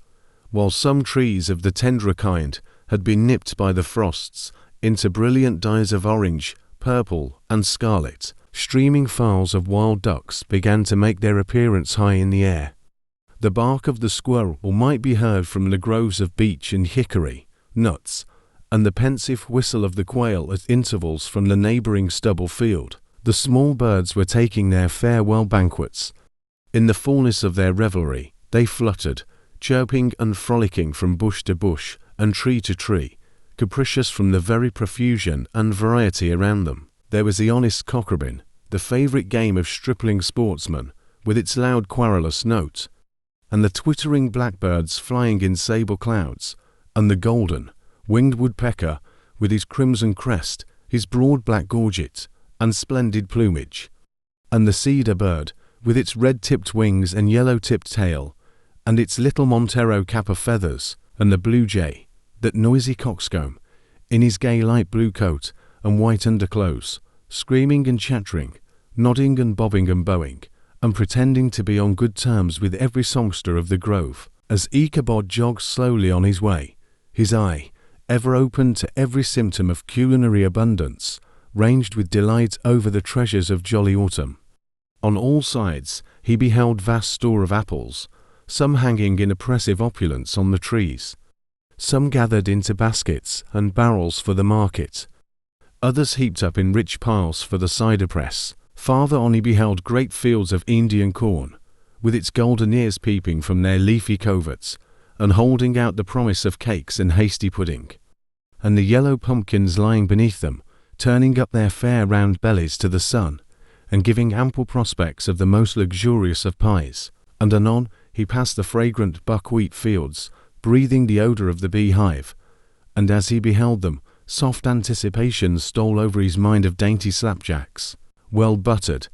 while some trees of the tenderer kind had been nipped by the frosts into brilliant dyes of orange, purple, and scarlet. streaming files of wild ducks began to make their appearance high in the air. The bark of the squirrel might be heard from the groves of beech and hickory, nuts, and the pensive whistle of the quail at intervals from the neighboring stubble field. The small birds were taking their farewell banquets. In the fullness of their revelry, they fluttered, chirping and frolicking from bush to bush and tree to tree, capricious from the very profusion and variety around them. There was the honest cock-robin, the favourite game of stripling sportsmen, with its loud querulous note, and the twittering blackbirds flying in sable clouds, and the golden, winged woodpecker with his crimson crest, his broad black gorget, and splendid plumage, and the cedar bird with its red-tipped wings and yellow-tipped tail, and its little Montero cap of feathers, and the blue jay, that noisy coxcomb, in his gay light blue coat and white underclothes, screaming and chattering, nodding and bobbing and bowing, and pretending to be on good terms with every songster of the grove, as Ichabod jogged slowly on his way, his eye, ever open to every symptom of culinary abundance, ranged with delight over the treasures of jolly autumn. On all sides he beheld vast store of apples, some hanging in oppressive opulence on the trees, some gathered into baskets and barrels for the market, others heaped up in rich piles for the cider press. Farther on he beheld great fields of Indian corn, with its golden ears peeping from their leafy coverts, and holding out the promise of cakes and hasty pudding, and the yellow pumpkins lying beneath them, turning up their fair round bellies to the sun, and giving ample prospects of the most luxurious of pies. And anon he passed the fragrant buckwheat fields, breathing the odour of the beehive, and as he beheld them, soft anticipations stole over his mind of dainty slapjacks, well buttered,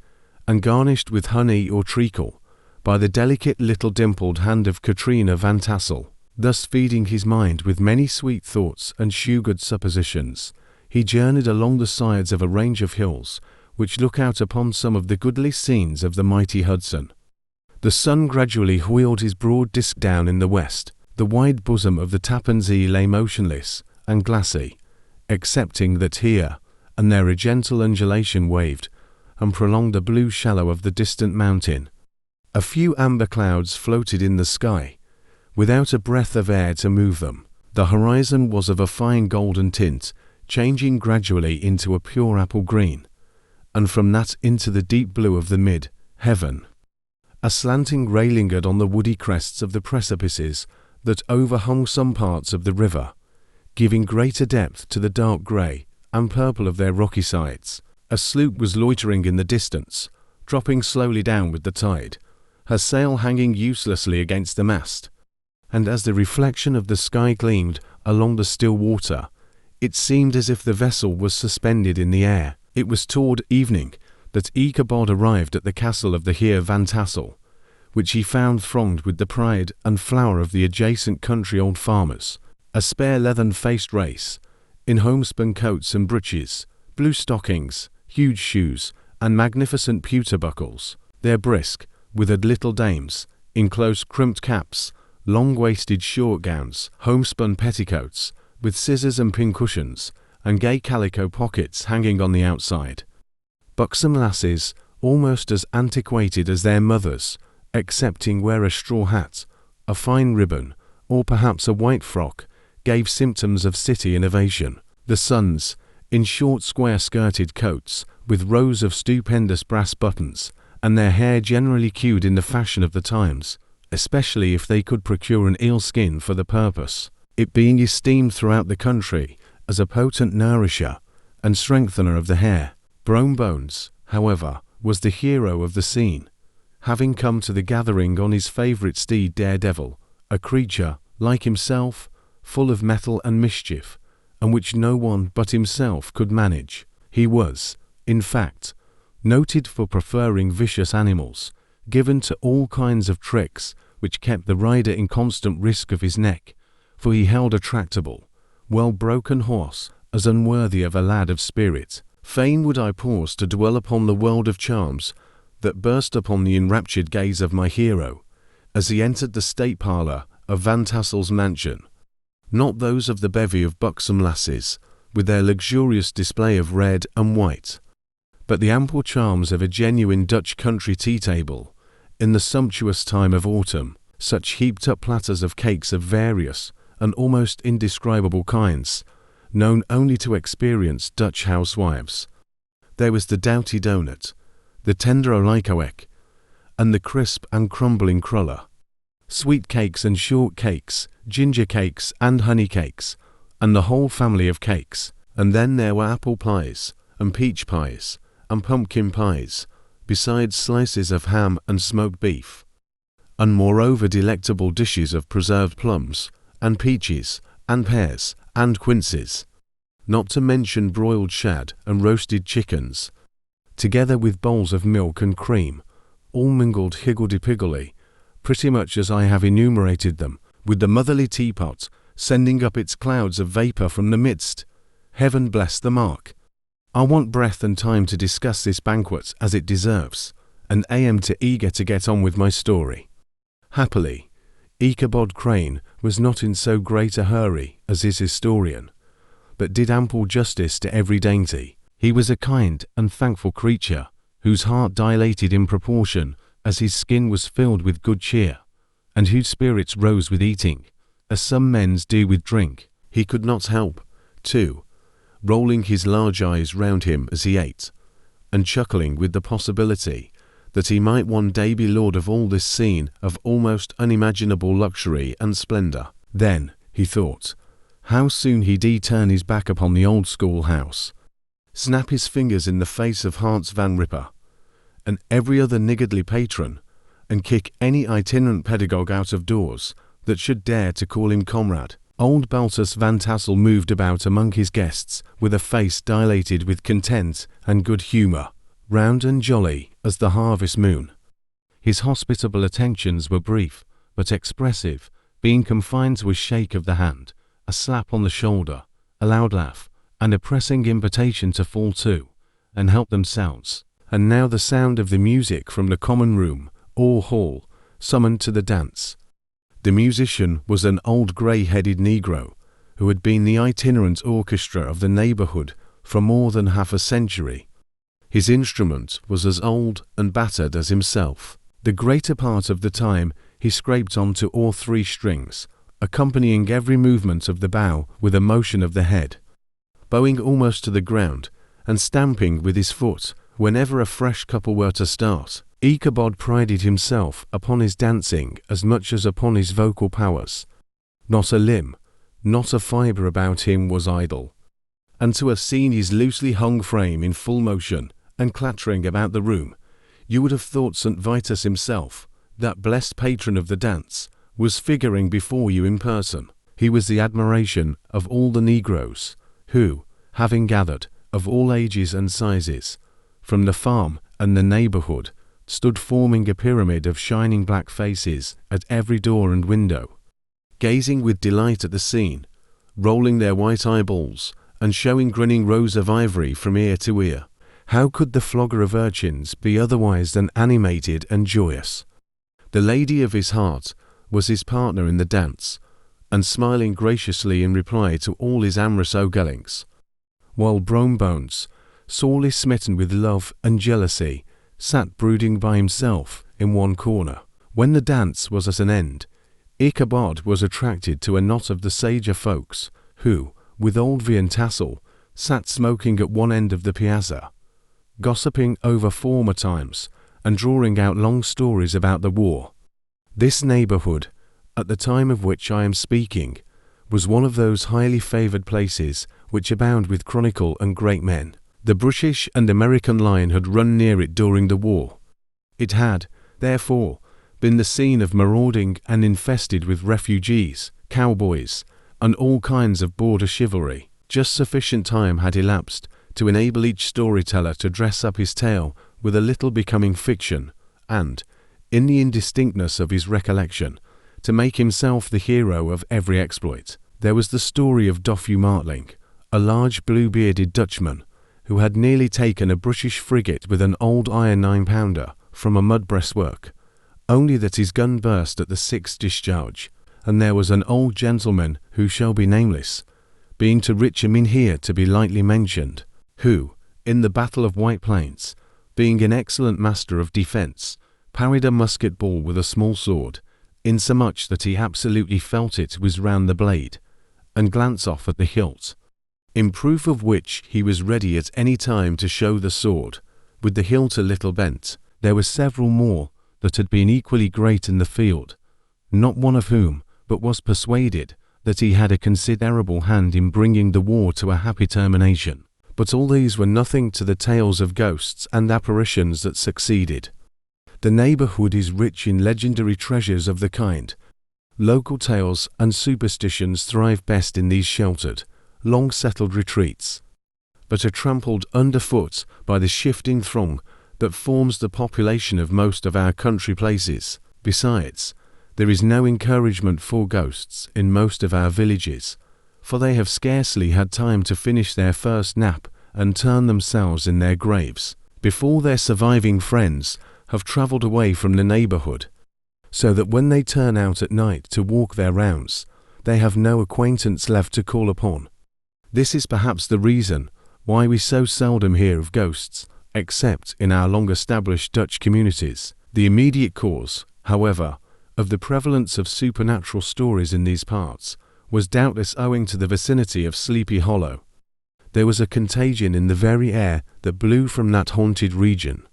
and garnished with honey or treacle, by the delicate little dimpled hand of Katrina Van Tassel. Thus feeding his mind with many sweet thoughts and sugared suppositions, he journeyed along the sides of a range of hills, which look out upon some of the goodly scenes of the mighty Hudson. The sun gradually wheeled his broad disk down in the west. The wide bosom of the Tappan Zee lay motionless and glassy, excepting that here and there a gentle undulation waved and prolonged the blue shallow of the distant mountain. A few amber clouds floated in the sky, without a breath of air to move them. The horizon was of a fine golden tint, changing gradually into a pure apple green, and from that into the deep blue of the mid-heaven. A slanting railingard on the woody crests of the precipices that overhung some parts of the river, giving greater depth to the dark grey and purple of their rocky sides. A sloop was loitering in the distance, dropping slowly down with the tide, her sail hanging uselessly against the mast, and as the reflection of the sky gleamed along the still water, it seemed as if the vessel was suspended in the air. It was toward evening that Ichabod arrived at the castle of the Heer Van Tassel, which he found thronged with the pride and flower of the adjacent country old farmers, a spare leathern-faced race, in homespun coats and breeches, blue stockings, huge shoes, and magnificent pewter buckles. Their brisk, withered little dames, in close crimped caps, long-waisted short gowns, homespun petticoats, with scissors and pincushions, and gay calico pockets hanging on the outside. Buxom lasses, almost as antiquated as their mothers, excepting wear a straw hat, a fine ribbon, or perhaps a white frock, gave symptoms of city innovation. The sons, in short square-skirted coats, with rows of stupendous brass buttons, and their hair generally queued in the fashion of the times, especially if they could procure an eel skin for the purpose, it being esteemed throughout the country as a potent nourisher and strengthener of the hair. Brom Bones, however, was the hero of the scene, having come to the gathering on his favourite steed Daredevil, a creature, like himself, full of mettle and mischief, and which no one but himself could manage. He was, in fact, noted for preferring vicious animals, given to all kinds of tricks which kept the rider in constant risk of his neck, for he held a tractable, well-broken horse as unworthy of a lad of spirit. Fain would I pause to dwell upon the world of charms that burst upon the enraptured gaze of my hero as he entered the state parlour of Van Tassel's mansion, not those of the bevy of buxom lasses, with their luxurious display of red and white, but the ample charms of a genuine Dutch country tea table, in the sumptuous time of autumn, such heaped-up platters of cakes of various and almost indescribable kinds, known only to experienced Dutch housewives. There was the doughty donut, the tender olijkoek, and the crisp and crumbling cruller. Sweet cakes and short cakes, ginger cakes and honey cakes, and the whole family of cakes. And then there were apple pies, and peach pies, and pumpkin pies, besides slices of ham and smoked beef, and moreover delectable dishes of preserved plums, and peaches, and pears, and quinces, not to mention broiled shad and roasted chickens, together with bowls of milk and cream, all mingled higgledy-piggledy, pretty much as I have enumerated them, with the motherly teapot sending up its clouds of vapour from the midst. Heaven bless the mark! I want breath and time to discuss this banquet as it deserves, and I am too eager to get on with my story. Happily, Ichabod Crane was not in so great a hurry as his historian, but did ample justice to every dainty. He was a kind and thankful creature, whose heart dilated in proportion as his skin was filled with good cheer, and whose spirits rose with eating, as some men's do with drink. He could not help, too, rolling his large eyes round him as he ate, and chuckling with the possibility that he might one day be lord of all this scene of almost unimaginable luxury and splendour. Then, he thought, how soon he'd turn his back upon the old schoolhouse, snap his fingers in the face of Hans Van Ripper, and every other niggardly patron, and kick any itinerant pedagogue out of doors that should dare to call him comrade. Old Baltus Van Tassel moved about among his guests with a face dilated with content and good humour, round and jolly as the harvest moon. His hospitable attentions were brief, but expressive, being confined to a shake of the hand, a slap on the shoulder, a loud laugh, and a pressing invitation to fall to, and help themselves. And now the sound of the music from the common room, or hall, summoned to the dance. The musician was an old grey-headed negro, who had been the itinerant orchestra of the neighbourhood for more than half a century. His instrument was as old and battered as himself. The greater part of the time he scraped on to all three strings, accompanying every movement of the bow with a motion of the head, bowing almost to the ground, and stamping with his foot whenever a fresh couple were to start. Ichabod prided himself upon his dancing as much as upon his vocal powers. Not a limb, not a fibre about him was idle, and to have seen his loosely hung frame in full motion and clattering about the room, you would have thought St. Vitus himself, that blessed patron of the dance, was figuring before you in person. He was the admiration of all the negroes, who, having gathered, of all ages and sizes, from the farm and the neighbourhood, stood forming a pyramid of shining black faces at every door and window, gazing with delight at the scene, rolling their white eyeballs, and showing grinning rows of ivory from ear to ear. How could the flogger of urchins be otherwise than animated and joyous? The lady of his heart was his partner in the dance, and smiling graciously in reply to all his amorous oglings, while Brom Bones, sorely smitten with love and jealousy, sat brooding by himself in one corner. When the dance was at an end, Ichabod was attracted to a knot of the sager folks, who, with old Van Tassel, sat smoking at one end of the piazza, gossiping over former times and drawing out long stories about the war. This neighbourhood, at the time of which I am speaking, was one of those highly favoured places which abound with chronicle and great men. The British and American line had run near it during the war. It had, therefore, been the scene of marauding and infested with refugees, cowboys, and all kinds of border chivalry. Just sufficient time had elapsed to enable each storyteller to dress up his tale with a little becoming fiction, and, in the indistinctness of his recollection, to make himself the hero of every exploit. There was the story of Dofue Martling, a large blue-bearded Dutchman, who had nearly taken a British frigate with an old iron 9-pounder from a mud breastwork, only that his gun burst at the sixth discharge. And there was an old gentleman who shall be nameless, being too rich a mynheer to be lightly mentioned, who, in the Battle of White Plains, being an excellent master of defense, parried a musket ball with a small sword, insomuch that he absolutely felt it was round the blade, and glance off at the hilt, in proof of which he was ready at any time to show the sword, with the hilt a little bent. There were several more that had been equally great in the field, not one of whom but was persuaded that he had a considerable hand in bringing the war to a happy termination. But all these were nothing to the tales of ghosts and apparitions that succeeded. The neighborhood is rich in legendary treasures of the kind. Local tales and superstitions thrive best in these sheltered, long-settled retreats, but are trampled underfoot by the shifting throng that forms the population of most of our country places. Besides, there is no encouragement for ghosts in most of our villages, for they have scarcely had time to finish their first nap and turn themselves in their graves before their surviving friends have travelled away from the neighbourhood, so that when they turn out at night to walk their rounds, they have no acquaintance left to call upon. This is perhaps the reason why we so seldom hear of ghosts, except in our long-established Dutch communities. The immediate cause, however, of the prevalence of supernatural stories in these parts was doubtless owing to the vicinity of Sleepy Hollow. There was a contagion in the very air that blew from that haunted region.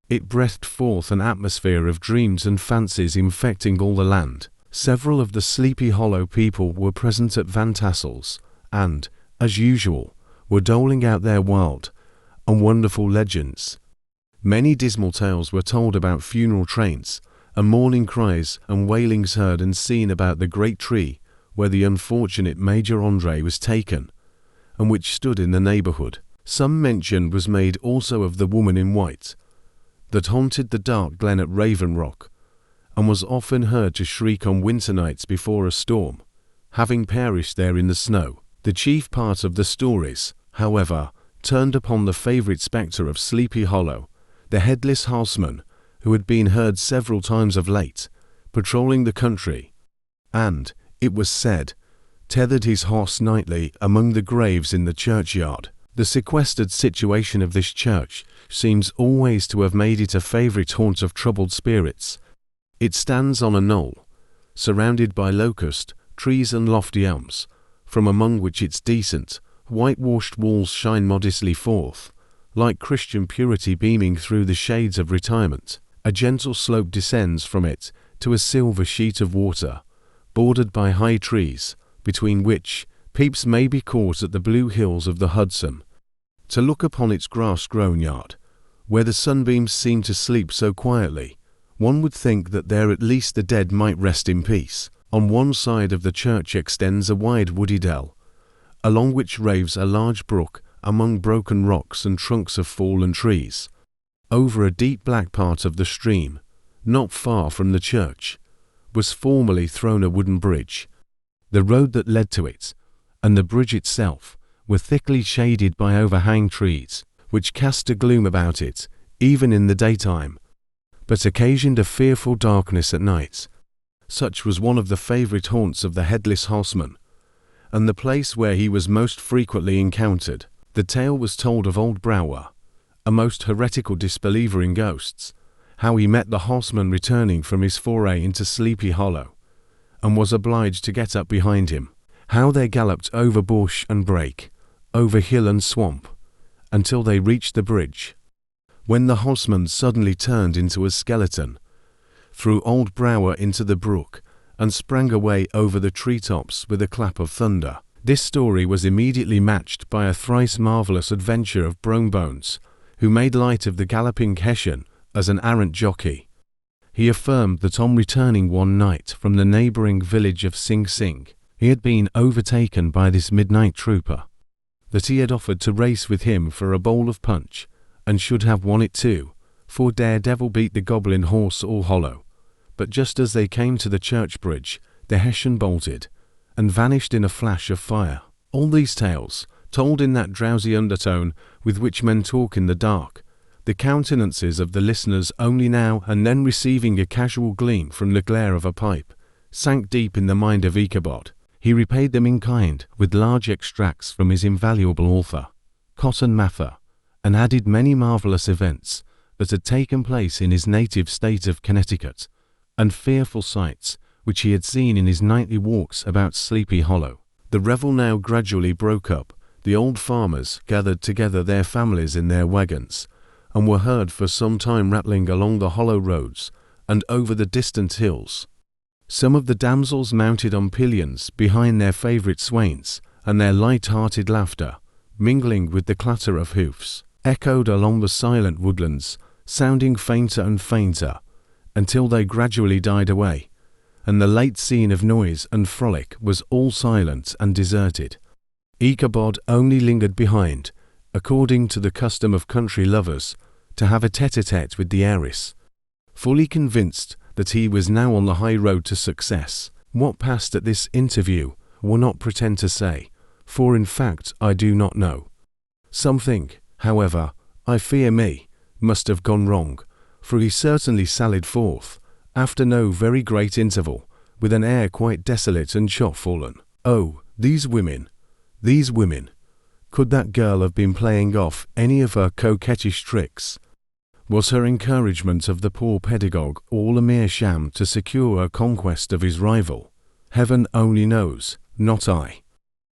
It breathed forth an atmosphere of dreams and fancies infecting all the land. Several of the Sleepy Hollow people were present at Van Tassel's, and, as usual, were doling out their wild and wonderful legends. Many dismal tales were told about funeral trains, and mourning cries and wailings heard and seen about the great tree where the unfortunate Major Andre was taken, and which stood in the neighborhood. Some mention was made also of the woman in white that haunted the dark glen at Raven Rock, and was often heard to shriek on winter nights before a storm, having perished there in the snow. The chief part of the stories, however, turned upon the favourite spectre of Sleepy Hollow, the Headless Horseman, who had been heard several times of late, patrolling the country, and, it was said, tethered his horse nightly among the graves in the churchyard. The sequestered situation of this church seems always to have made it a favourite haunt of troubled spirits. It stands on a knoll, surrounded by locust trees and lofty elms, from among which its decent, whitewashed walls shine modestly forth, like Christian purity beaming through the shades of retirement. A gentle slope descends from it to a silver sheet of water, bordered by high trees, between which peeps may be caught at the blue hills of the Hudson. To look upon its grass-grown yard, where the sunbeams seem to sleep so quietly, one would think that there at least the dead might rest in peace. On one side of the church extends a wide woody dell, along which raves a large brook among broken rocks and trunks of fallen trees. Over a deep black part of the stream, not far from the church, was formerly thrown a wooden bridge. The road that led to it, and the bridge itself, were thickly shaded by overhanging trees, which cast a gloom about it, even in the daytime, but occasioned a fearful darkness at night. Such was one of the favourite haunts of the Headless Horseman, and the place where he was most frequently encountered. The tale was told of old Brawny, a most heretical disbeliever in ghosts, how he met the horseman returning from his foray into Sleepy Hollow, and was obliged to get up behind him, how they galloped over bush and brake, over hill and swamp, until they reached the bridge, when the horseman suddenly turned into a skeleton, threw old Brawny into the brook, and sprang away over the treetops with a clap of thunder. This story was immediately matched by a thrice marvellous adventure of Brom Bones, who made light of the galloping Hessian as an arrant jockey. He affirmed that on returning one night from the neighbouring village of Sing Sing, he had been overtaken by this midnight trooper, that he had offered to race with him for a bowl of punch, and should have won it too, for Daredevil beat the goblin horse all hollow. But just as they came to the church bridge, the Hessian bolted, and vanished in a flash of fire. All these tales, told in that drowsy undertone with which men talk in the dark, the countenances of the listeners only now and then receiving a casual gleam from the glare of a pipe, sank deep in the mind of Ichabod. He repaid them in kind with large extracts from his invaluable author, Cotton Mather, and added many marvelous events that had taken place in his native state of Connecticut, and fearful sights which he had seen in his nightly walks about Sleepy Hollow. The revel now gradually broke up. The old farmers gathered together their families in their wagons, and were heard for some time rattling along the hollow roads and over the distant hills. Some of the damsels mounted on pillions behind their favourite swains, and their light-hearted laughter, mingling with the clatter of hoofs, echoed along the silent woodlands, sounding fainter and fainter, until they gradually died away, and the late scene of noise and frolic was all silent and deserted. Ichabod only lingered behind, according to the custom of country lovers, to have a tete-a-tete with the heiress, fully convinced that he was now on the high road to success. What passed at this interview I will not pretend to say, for in fact I do not know. Something, however, I fear me, must have gone wrong, for he certainly sallied forth, after no very great interval, with an air quite desolate and chopfallen. Oh, these women! These women! Could that girl have been playing off any of her coquettish tricks? Was her encouragement of the poor pedagogue all a mere sham to secure a conquest of his rival? Heaven only knows, not I.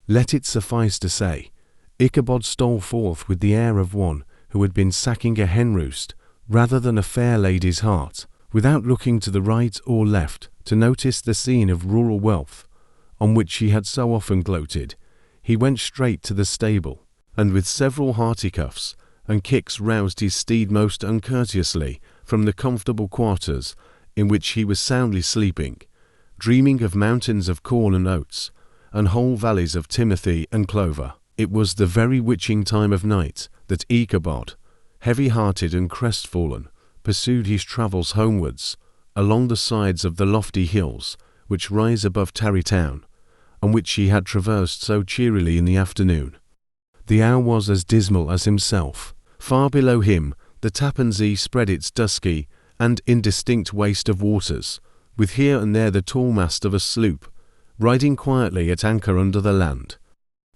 Let it suffice to say, Ichabod stole forth with the air of one who had been sacking a hen roost rather than a fair lady's heart, without looking to the right or left to notice the scene of rural wealth on which he had so often gloated. He went straight to the stable, and with several hearty cuffs and kicks roused his steed most uncourteously from the comfortable quarters in which he was soundly sleeping, dreaming of mountains of corn and oats, and whole valleys of timothy and clover. It was the very witching time of night that Ichabod, heavy-hearted and crestfallen, pursued his travels homewards, along the sides of the lofty hills which rise above Tarry Town, and which he had traversed so cheerily in the afternoon. The hour was as dismal as himself. Far below him the Tappan Zee spread its dusky and indistinct waste of waters, with here and there the tall mast of a sloop, riding quietly at anchor under the land.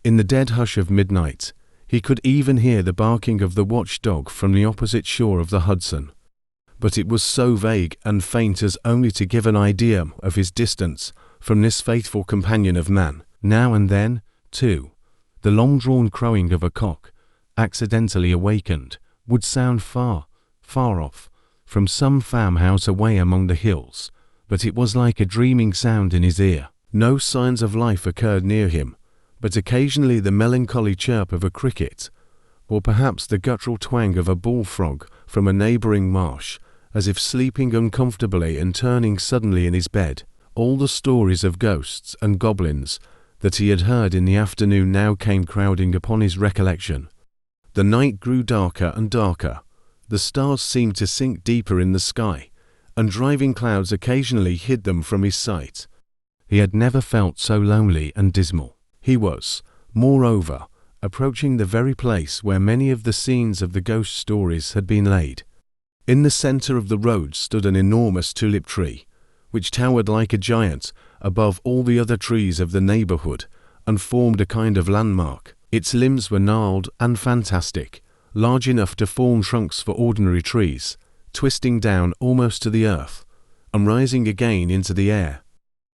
In the dead hush of midnight, he could even hear the barking of the watch-dog from the opposite shore of the Hudson, but it was so vague and faint as only to give an idea of his distance from this faithful companion of man. Now and then, too, the long-drawn crowing of a cock, accidentally awakened, would sound far, far off, from some farmhouse away among the hills, but it was like a dreaming sound in his ear. No signs of life occurred near him, but occasionally the melancholy chirp of a cricket, or perhaps the guttural twang of a bullfrog from a neighbouring marsh, as if sleeping uncomfortably and turning suddenly in his bed. All the stories of ghosts and goblins that he had heard in the afternoon now came crowding upon his recollection. The night grew darker and darker, the stars seemed to sink deeper in the sky, and driving clouds occasionally hid them from his sight. He had never felt so lonely and dismal. He was, moreover, approaching the very place where many of the scenes of the ghost stories had been laid. In the centre of the road stood an enormous tulip tree, which towered like a giant above all the other trees of the neighbourhood, and formed a kind of landmark. Its limbs were gnarled and fantastic, large enough to form trunks for ordinary trees, twisting down almost to the earth, and rising again into the air.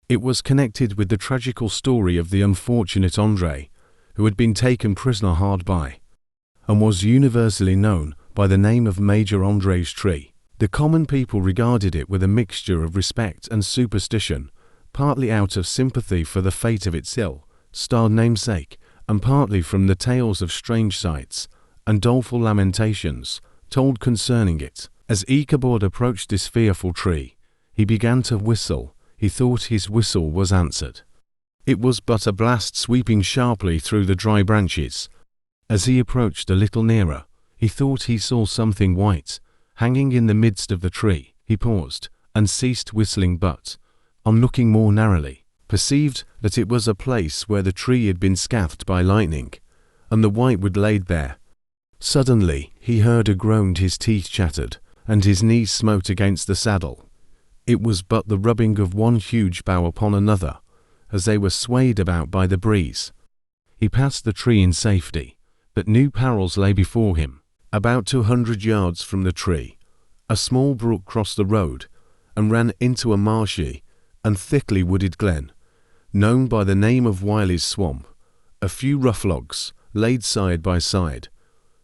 It was connected with the tragical story of the unfortunate André, who had been taken prisoner hard by, and was universally known by the name of Major André's tree. The common people regarded it with a mixture of respect and superstition, partly out of sympathy for the fate of its ill-starred namesake, and partly from the tales of strange sights and doleful lamentations told concerning it. As Ichabod approached this fearful tree, he began to whistle. He thought his whistle was answered. It was but a blast sweeping sharply through the dry branches. As he approached a little nearer, he thought he saw something white hanging in the midst of the tree. He paused and ceased whistling, but, on looking more narrowly, perceived that it was a place where the tree had been scathed by lightning, and the whitewood laid bare. Suddenly he heard a groan, his teeth chattered, and his knees smote against the saddle. It was but the rubbing of one huge bough upon another, as they were swayed about by the breeze. He passed the tree in safety, but new perils lay before him. About 200 yards from the tree, a small brook crossed the road and ran into a marshy and thickly wooded glen, known by the name of Wiley's Swamp. A few rough logs, laid side by side,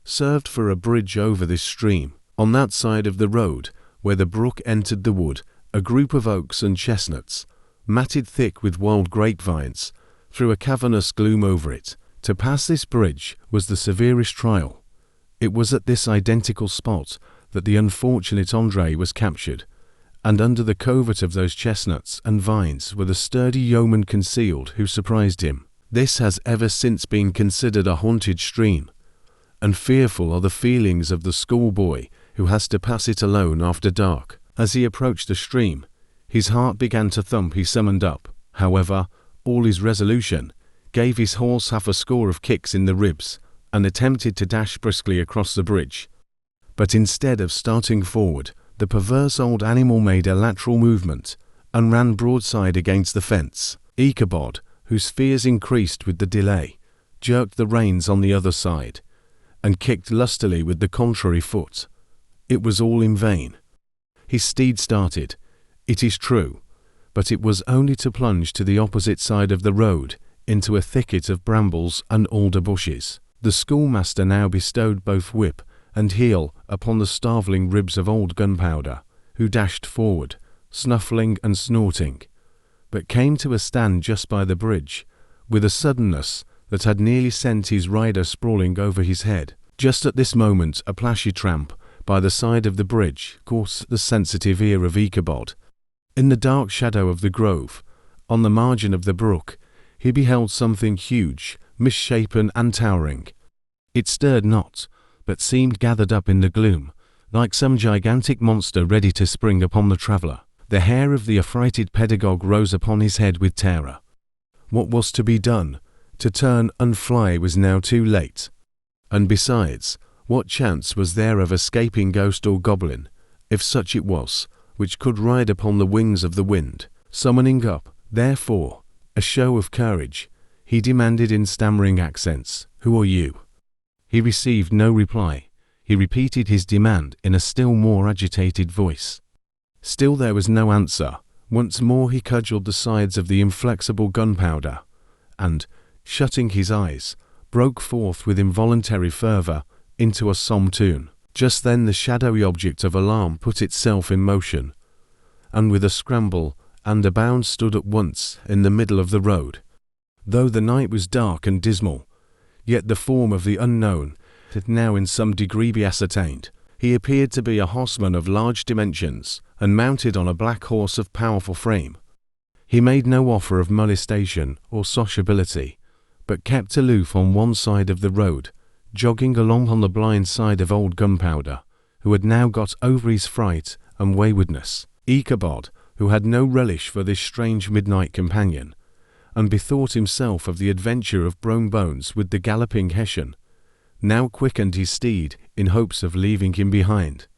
served for a bridge over this stream. On that side of the road, where the brook entered the wood, a group of oaks and chestnuts, matted thick with wild grapevines, threw a cavernous gloom over it. To pass this bridge was the severest trial. It was at this identical spot that the unfortunate Andre was captured, and under the covert of those chestnuts and vines were the sturdy yeomen concealed who surprised him. This has ever since been considered a haunted stream, and fearful are the feelings of the schoolboy who has to pass it alone after dark. As he approached the stream, his heart began to thump. He summoned up, however, all his resolution, gave his horse half a score of kicks in the ribs, and attempted to dash briskly across the bridge. But instead of starting forward, the perverse old animal made a lateral movement, and ran broadside against the fence. Ichabod, whose fears increased with the delay, jerked the reins on the other side, and kicked lustily with the contrary foot. It was all in vain. His steed started, it is true, but it was only to plunge to the opposite side of the road into a thicket of brambles and alder bushes. The schoolmaster now bestowed both whip and heel upon the starveling ribs of old Gunpowder, who dashed forward, snuffling and snorting, but came to a stand just by the bridge, with a suddenness that had nearly sent his rider sprawling over his head. Just at this moment a plashy tramp by the side of the bridge caught the sensitive ear of Ichabod. In the dark shadow of the grove, on the margin of the brook, he beheld something huge, misshapen and towering. It stirred not, but seemed gathered up in the gloom, like some gigantic monster ready to spring upon the traveller. The hair of the affrighted pedagogue rose upon his head with terror. What was to be done? To turn and fly was now too late. And besides, what chance was there of escaping ghost or goblin, if such it was, which could ride upon the wings of the wind? Summoning up, therefore, a show of courage, he demanded in stammering accents, "Who are you?" He received no reply. He repeated his demand in a still more agitated voice. Still there was no answer. Once more he cudgelled the sides of the inflexible Gunpowder, and, shutting his eyes, broke forth with involuntary fervour into a psalm tune. Just then the shadowy object of alarm put itself in motion, and with a scramble and a bound stood at once in the middle of the road. Though the night was dark and dismal, yet the form of the unknown had now in some degree been ascertained. He appeared to be a horseman of large dimensions, and mounted on a black horse of powerful frame. He made no offer of molestation or sociability, but kept aloof on one side of the road, jogging along on the blind side of old Gunpowder, who had now got over his fright and waywardness. Ichabod, who had no relish for this strange midnight companion, and bethought himself of the adventure of Brom Bones with the galloping Hessian, now quickened his steed in hopes of leaving him behind.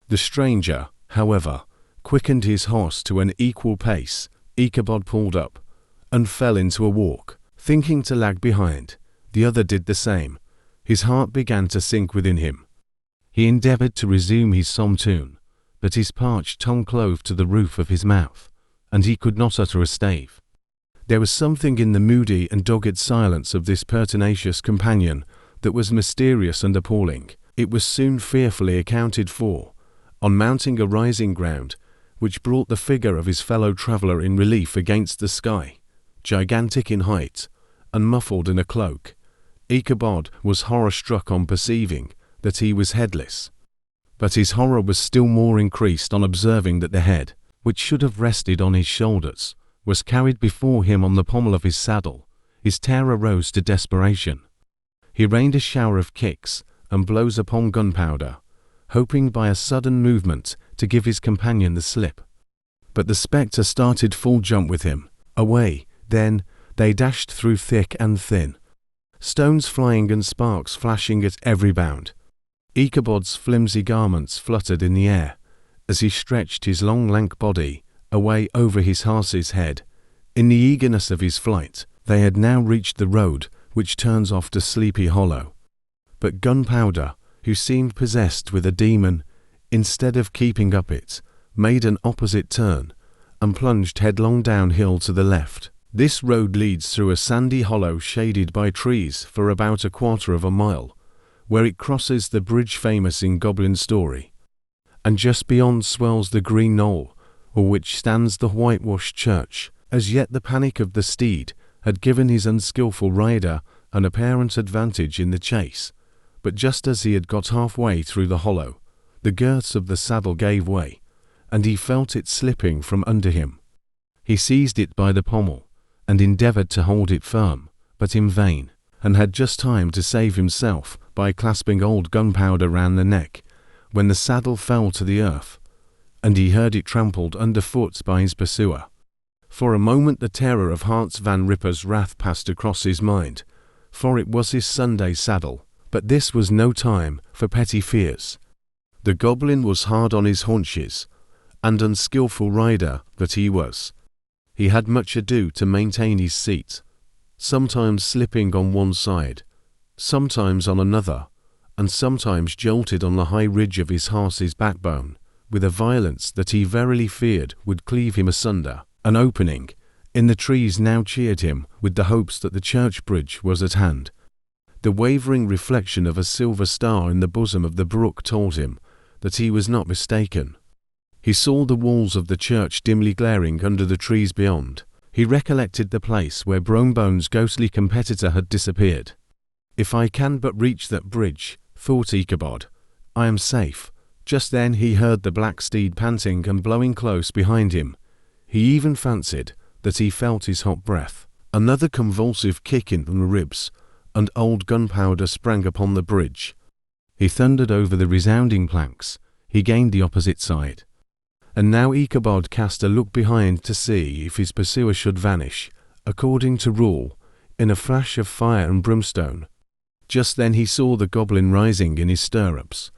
The stranger, however, quickened his horse to an equal pace. Ichabod pulled up, and fell into a walk. Thinking to lag behind, the other did the same. His heart began to sink within him. He endeavoured to resume his psalm tune, but his parched tongue clove to the roof of his mouth, and he could not utter a stave. There was something in the moody and dogged silence of this pertinacious companion that was mysterious and appalling. It was soon fearfully accounted for. On mounting a rising ground, which brought the figure of his fellow traveller in relief against the sky, gigantic in height, and muffled in a cloak, Ichabod was horror-struck on perceiving that he was headless. But his horror was still more increased on observing that the head, which should have rested on his shoulders, was carried before him on the pommel of his saddle. His terror rose to desperation. He rained a shower of kicks and blows upon Gunpowder, hoping by a sudden movement to give his companion the slip. But the spectre started full jump with him. Away, then, they dashed through thick and thin, stones flying and sparks flashing at every bound. Ichabod's flimsy garments fluttered in the air as he stretched his long lank body away over his horse's head. In the eagerness of his flight, they had now reached the road which turns off to Sleepy Hollow. But Gunpowder, who seemed possessed with a demon, instead of keeping up it, made an opposite turn, and plunged headlong downhill to the left. This road leads through a sandy hollow shaded by trees for about a quarter of a mile, where it crosses the bridge famous in Goblin story. And just beyond swells the green knoll, on which stands the whitewashed church. As yet the panic of the steed had given his unskilful rider an apparent advantage in the chase, but just as he had got halfway through the hollow, the girths of the saddle gave way, and he felt it slipping from under him. He seized it by the pommel, and endeavoured to hold it firm, but in vain, and had just time to save himself by clasping old Gunpowder round the neck, when the saddle fell to the earth, and he heard it trampled underfoot by his pursuer. For a moment the terror of Hans Van Ripper's wrath passed across his mind, for it was his Sunday saddle, but this was no time for petty fears. The goblin was hard on his haunches, and unskilful rider that he was, he had much ado to maintain his seat, sometimes slipping on one side, sometimes on another, and sometimes jolted on the high ridge of his horse's backbone, with a violence that he verily feared would cleave him asunder. An opening in the trees now cheered him with the hopes that the church bridge was at hand. The wavering reflection of a silver star in the bosom of the brook told him that he was not mistaken. He saw the walls of the church dimly glaring under the trees beyond. He recollected the place where Brom Bones' ghostly competitor had disappeared. "If I can but reach that bridge," thought Ichabod, "I am safe." Just then he heard the black steed panting and blowing close behind him. He even fancied that he felt his hot breath. Another convulsive kick in the ribs, and old Gunpowder sprang upon the bridge. He thundered over the resounding planks. He gained the opposite side. And now Ichabod cast a look behind to see if his pursuer should vanish, according to rule, in a flash of fire and brimstone. Just then he saw the goblin rising in his stirrups,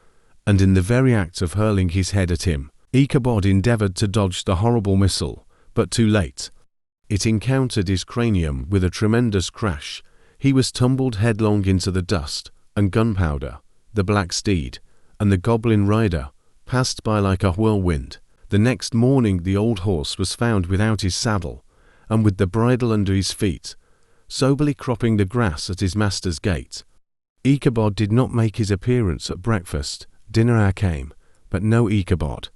and in the very act of hurling his head at him. Ichabod endeavoured to dodge the horrible missile, but too late. It encountered his cranium with a tremendous crash. He was tumbled headlong into the dust, and Gunpowder, the black steed, and the goblin rider passed by like a whirlwind. The next morning the old horse was found without his saddle, and with the bridle under his feet, soberly cropping the grass at his master's gate. Ichabod did not make his appearance at breakfast. Dinner hour came, but no Ichabod.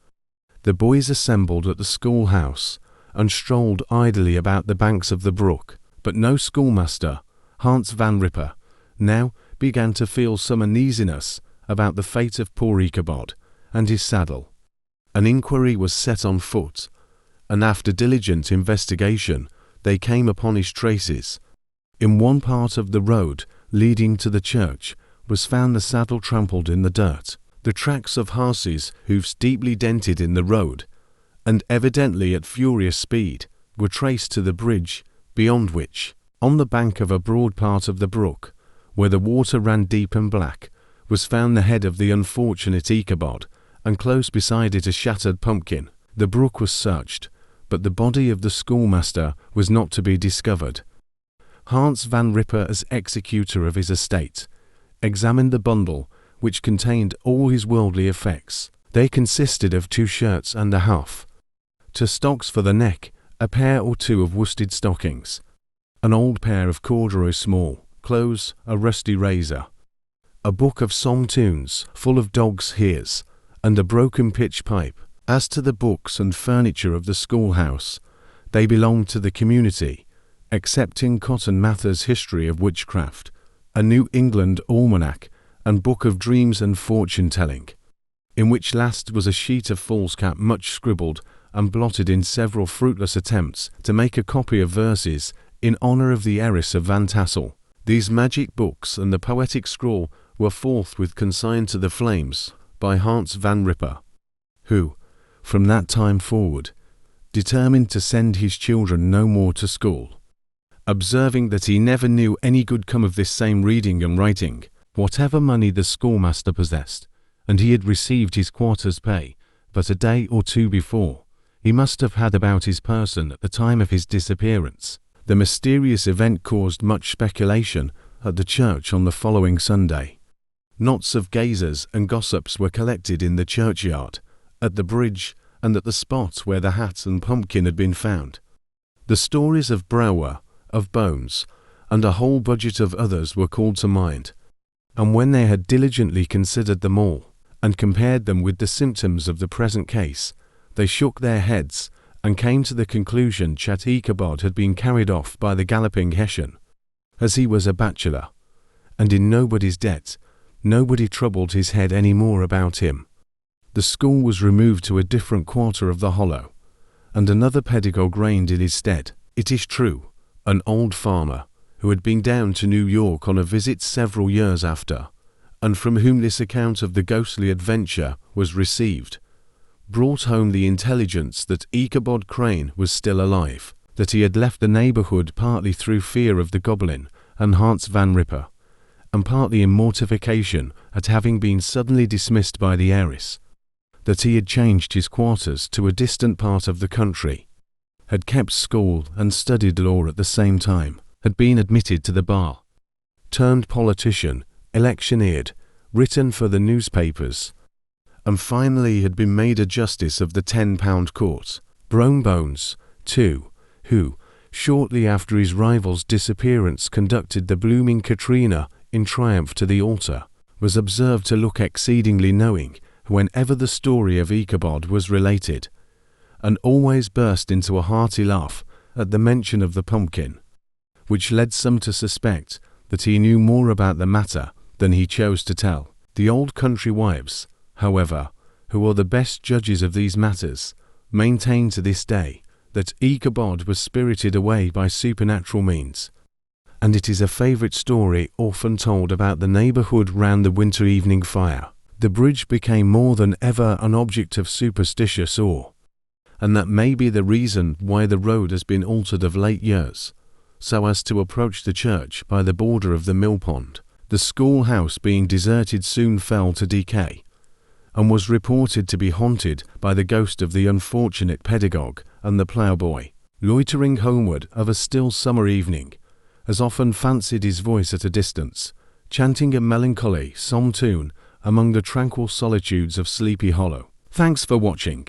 The boys assembled at the schoolhouse, and strolled idly about the banks of the brook, but no schoolmaster, Hans Van Ripper, now began to feel some uneasiness about the fate of poor Ichabod and his saddle. An inquiry was set on foot, and after diligent investigation they came upon his traces. In one part of the road leading to the church was found the saddle trampled in the dirt. The tracks of horses' hoofs deeply dented in the road, and evidently at furious speed, were traced to the bridge, beyond which, on the bank of a broad part of the brook, where the water ran deep and black, was found the head of the unfortunate Ichabod, and close beside it a shattered pumpkin. The brook was searched, but the body of the schoolmaster was not to be discovered. Hans Van Ripper, as executor of his estate, examined the bundle, which contained all his worldly effects. They consisted of 2 shirts and a half, 2 stocks for the neck, a pair or 2 of worsted stockings, an old pair of corduroy small clothes, a rusty razor, a book of song tunes full of dogs' ears, and a broken pitch pipe. As to the books and furniture of the schoolhouse, they belonged to the community, excepting Cotton Mather's History of Witchcraft, a New England Almanac, and Book of Dreams and Fortune-telling, in which last was a sheet of foolscap much scribbled and blotted in several fruitless attempts to make a copy of verses in honour of the heiress of Van Tassel. These magic books and the poetic scroll were forthwith consigned to the flames by Hans Van Ripper, who, from that time forward, determined to send his children no more to school, observing that he never knew any good come of this same reading and writing. Whatever money the schoolmaster possessed, and he had received his quarter's pay but a day or 2 before, he must have had about his person at the time of his disappearance. The mysterious event caused much speculation at the church on the following Sunday. Knots of gazers and gossips were collected in the churchyard, at the bridge, and at the spot where the hat and pumpkin had been found. The stories of Brawny, of Bones, and a whole budget of others were called to mind, and when they had diligently considered them all, and compared them with the symptoms of the present case, they shook their heads, and came to the conclusion that Ichabod had been carried off by the galloping Hessian. As he was a bachelor, and in nobody's debt, nobody troubled his head any more about him. The school was removed to a different quarter of the hollow, and another pedagogue reigned in his stead. It is true, an old farmer, who had been down to New York on a visit several years after, and from whom this account of the ghostly adventure was received, brought home the intelligence that Ichabod Crane was still alive, that he had left the neighborhood partly through fear of the goblin and Hans Van Ripper, and partly in mortification at having been suddenly dismissed by the heiress, that he had changed his quarters to a distant part of the country, had kept school and studied law at the same time, had been admitted to the bar, turned politician, electioneered, written for the newspapers, and finally had been made a justice of the £10 court. Brom Bones, too, who, shortly after his rival's disappearance, conducted the blooming Katrina in triumph to the altar, was observed to look exceedingly knowing whenever the story of Ichabod was related, and always burst into a hearty laugh at the mention of the pumpkin, which led some to suspect that he knew more about the matter than he chose to tell. The old country wives, however, who are the best judges of these matters, maintain to this day that Ichabod was spirited away by supernatural means, and it is a favourite story often told about the neighbourhood round the winter evening fire. The bridge became more than ever an object of superstitious awe, and that may be the reason why the road has been altered of late years, so as to approach the church by the border of the mill pond. The schoolhouse being deserted soon fell to decay, and was reported to be haunted by the ghost of the unfortunate pedagogue and the ploughboy, loitering homeward of a still summer evening, has often fancied his voice at a distance, chanting a melancholy psalm tune among the tranquil solitudes of Sleepy Hollow. Thanks for watching.